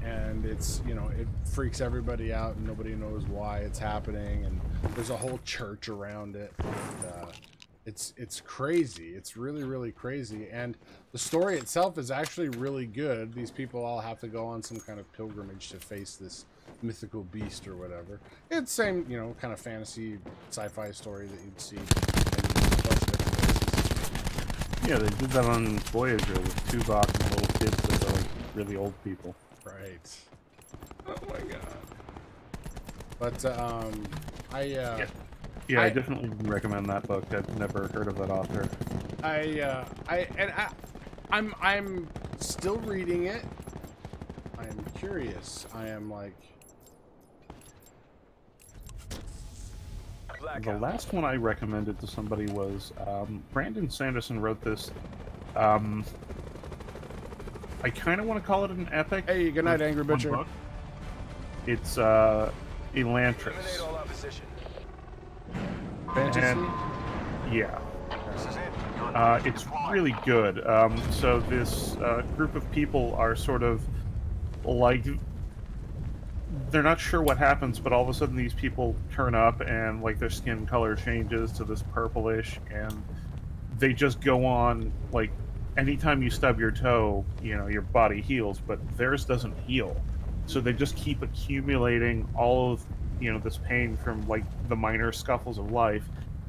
and it's, you know, it freaks everybody out and nobody knows why it's happening, and there's a whole church around it, and it's crazy. It's really crazy, and the story itself is actually really good. These people all have to go on some kind of pilgrimage to face this mythical beast or whatever. It's same, you know, kind of fantasy sci-fi story that you'd see in a bunch of different places. Yeah, they did that on Voyager with Tuvok and the little kids that are like really old people. Right. Oh my god. But Yeah, I definitely recommend that book. I've never heard of that author. I'm still reading it. I'm curious. I am like, The last one I recommended to somebody was Brandon Sanderson wrote this. I kind of want to call it an epic. Hey, good night, Angry Butcher. Book. It's Elantris. Eliminate all opposition. Fantasy? And, yeah. It's really good. So this group of people are sort of like, they're not sure what happens, but all of a sudden these people turn up and like their skin color changes to this purplish, and they just go on, like, anytime you stub your toe, you know, your body heals, but theirs doesn't heal. So they just keep accumulating all of, you know, this pain from, like, the minor scuffles of life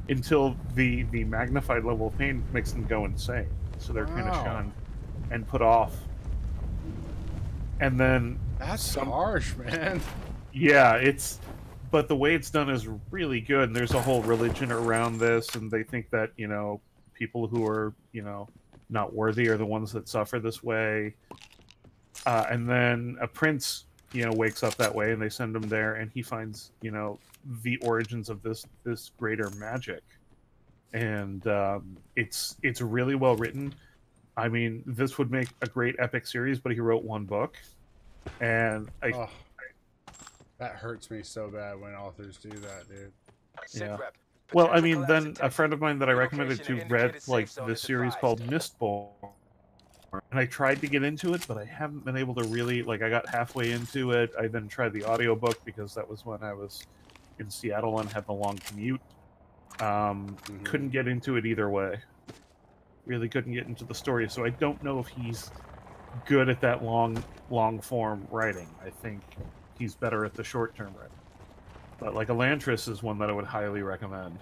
until the magnified level of pain makes them go insane. So they're kind of shunned and put off. And then... That's harsh, man. Yeah, but the way it's done is really good, and there's a whole religion around this, and they think that, you know, people who are, you know, not worthy are the ones that suffer this way. And then a prince, you know, wakes up that way, and they send him there, and he finds, you know, the origins of this greater magic. And it's really well written. I mean, this would make a great epic series, but he wrote one book. And that hurts me so bad when authors do that, dude. Yeah. Well, I mean, then a friend of mine that I recommended to read, like, this series called Mistborn. And I tried to get into it, but I haven't been able to really, like, I got halfway into it. I then tried the audiobook because that was when I was in Seattle and had the long commute. Couldn't get into it either way. Really couldn't get into the story, so I don't know if he's good at that long form writing. I think he's better at the short term writing. But like Elantris is one that I would highly recommend.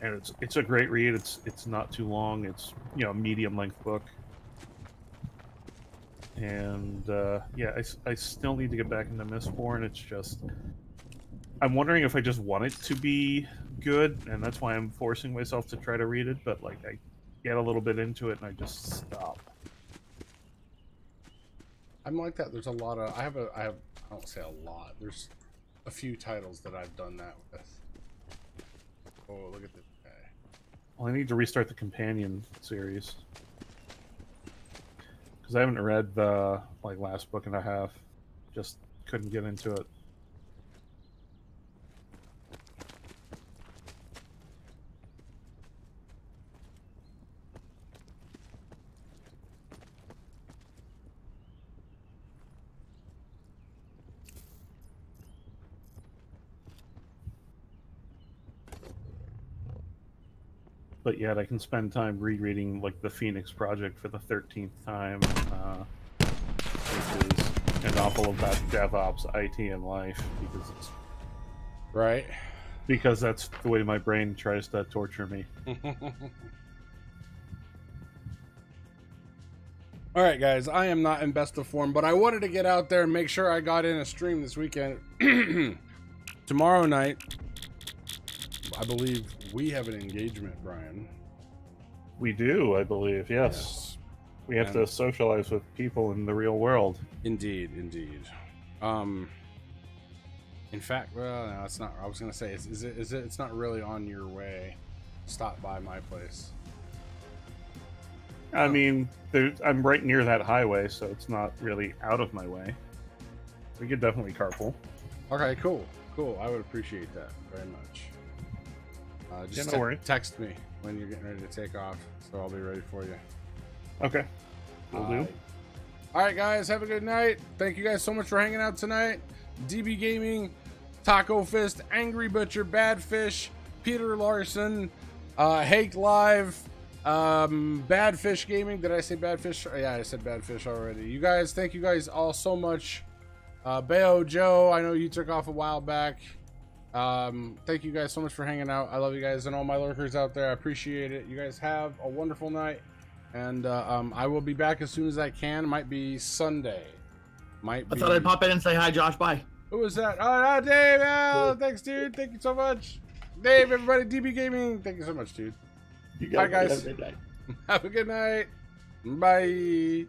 And it's a great read. It's not too long. It's, you know, a medium length book. And yeah, I still need to get back into Mistborn. It's just, I'm wondering if I just want it to be good, and that's why I'm forcing myself to try to read it. But like, I get a little bit into it and I just stop. I'm like that. There's a lot of I don't say a lot. There's a few titles that I've done that with. Oh, look at this guy. Well, I need to restart the companion series because I haven't read the last book and a half. Just couldn't get into it. But yet I can spend time rereading like the Phoenix Project for the 13th time, which is a novel about DevOps, IT, and life, because it's right. Because that's the way my brain tries to torture me. All right, guys, I am not in best of form, but I wanted to get out there and make sure I got in a stream this weekend. Tomorrow night, I believe we have an engagement, Brian. We do, I believe, yes. We have to socialize with people in the real world. Indeed, indeed. In fact, well, no, it's not. I was gonna say, is it? It's not really on your way. Stop by my place. I mean, I'm right near that highway, so it's not really out of my way. We could definitely carpool. Okay, cool. Cool. I would appreciate that very much. Just text me when you're getting ready to take off, so I'll be ready for you. Okay. Will do. All right, guys, have a good night. Thank you guys so much for hanging out tonight. DB Gaming, Taco Fist, Angry Butcher, Bad Fish, Peter Larson, Hake Live, Bad Fish Gaming. Did I say Bad Fish? Yeah, I said Bad Fish already. You guys, thank you guys all so much. Bayo Joe, I know you took off a while back. Thank you guys so much for hanging out. I love you guys and all my lurkers out there. I appreciate it. You guys have a wonderful night, and I will be back as soon as I can. Might be Sunday. I thought I'd pop in and say hi, Josh. Bye. Who was that? Oh, Dave. Oh, thanks, dude. Thank you so much, Dave. Everybody, DB Gaming. Thank you so much, dude. Bye, guys. Have a good night. Have a good night. Bye.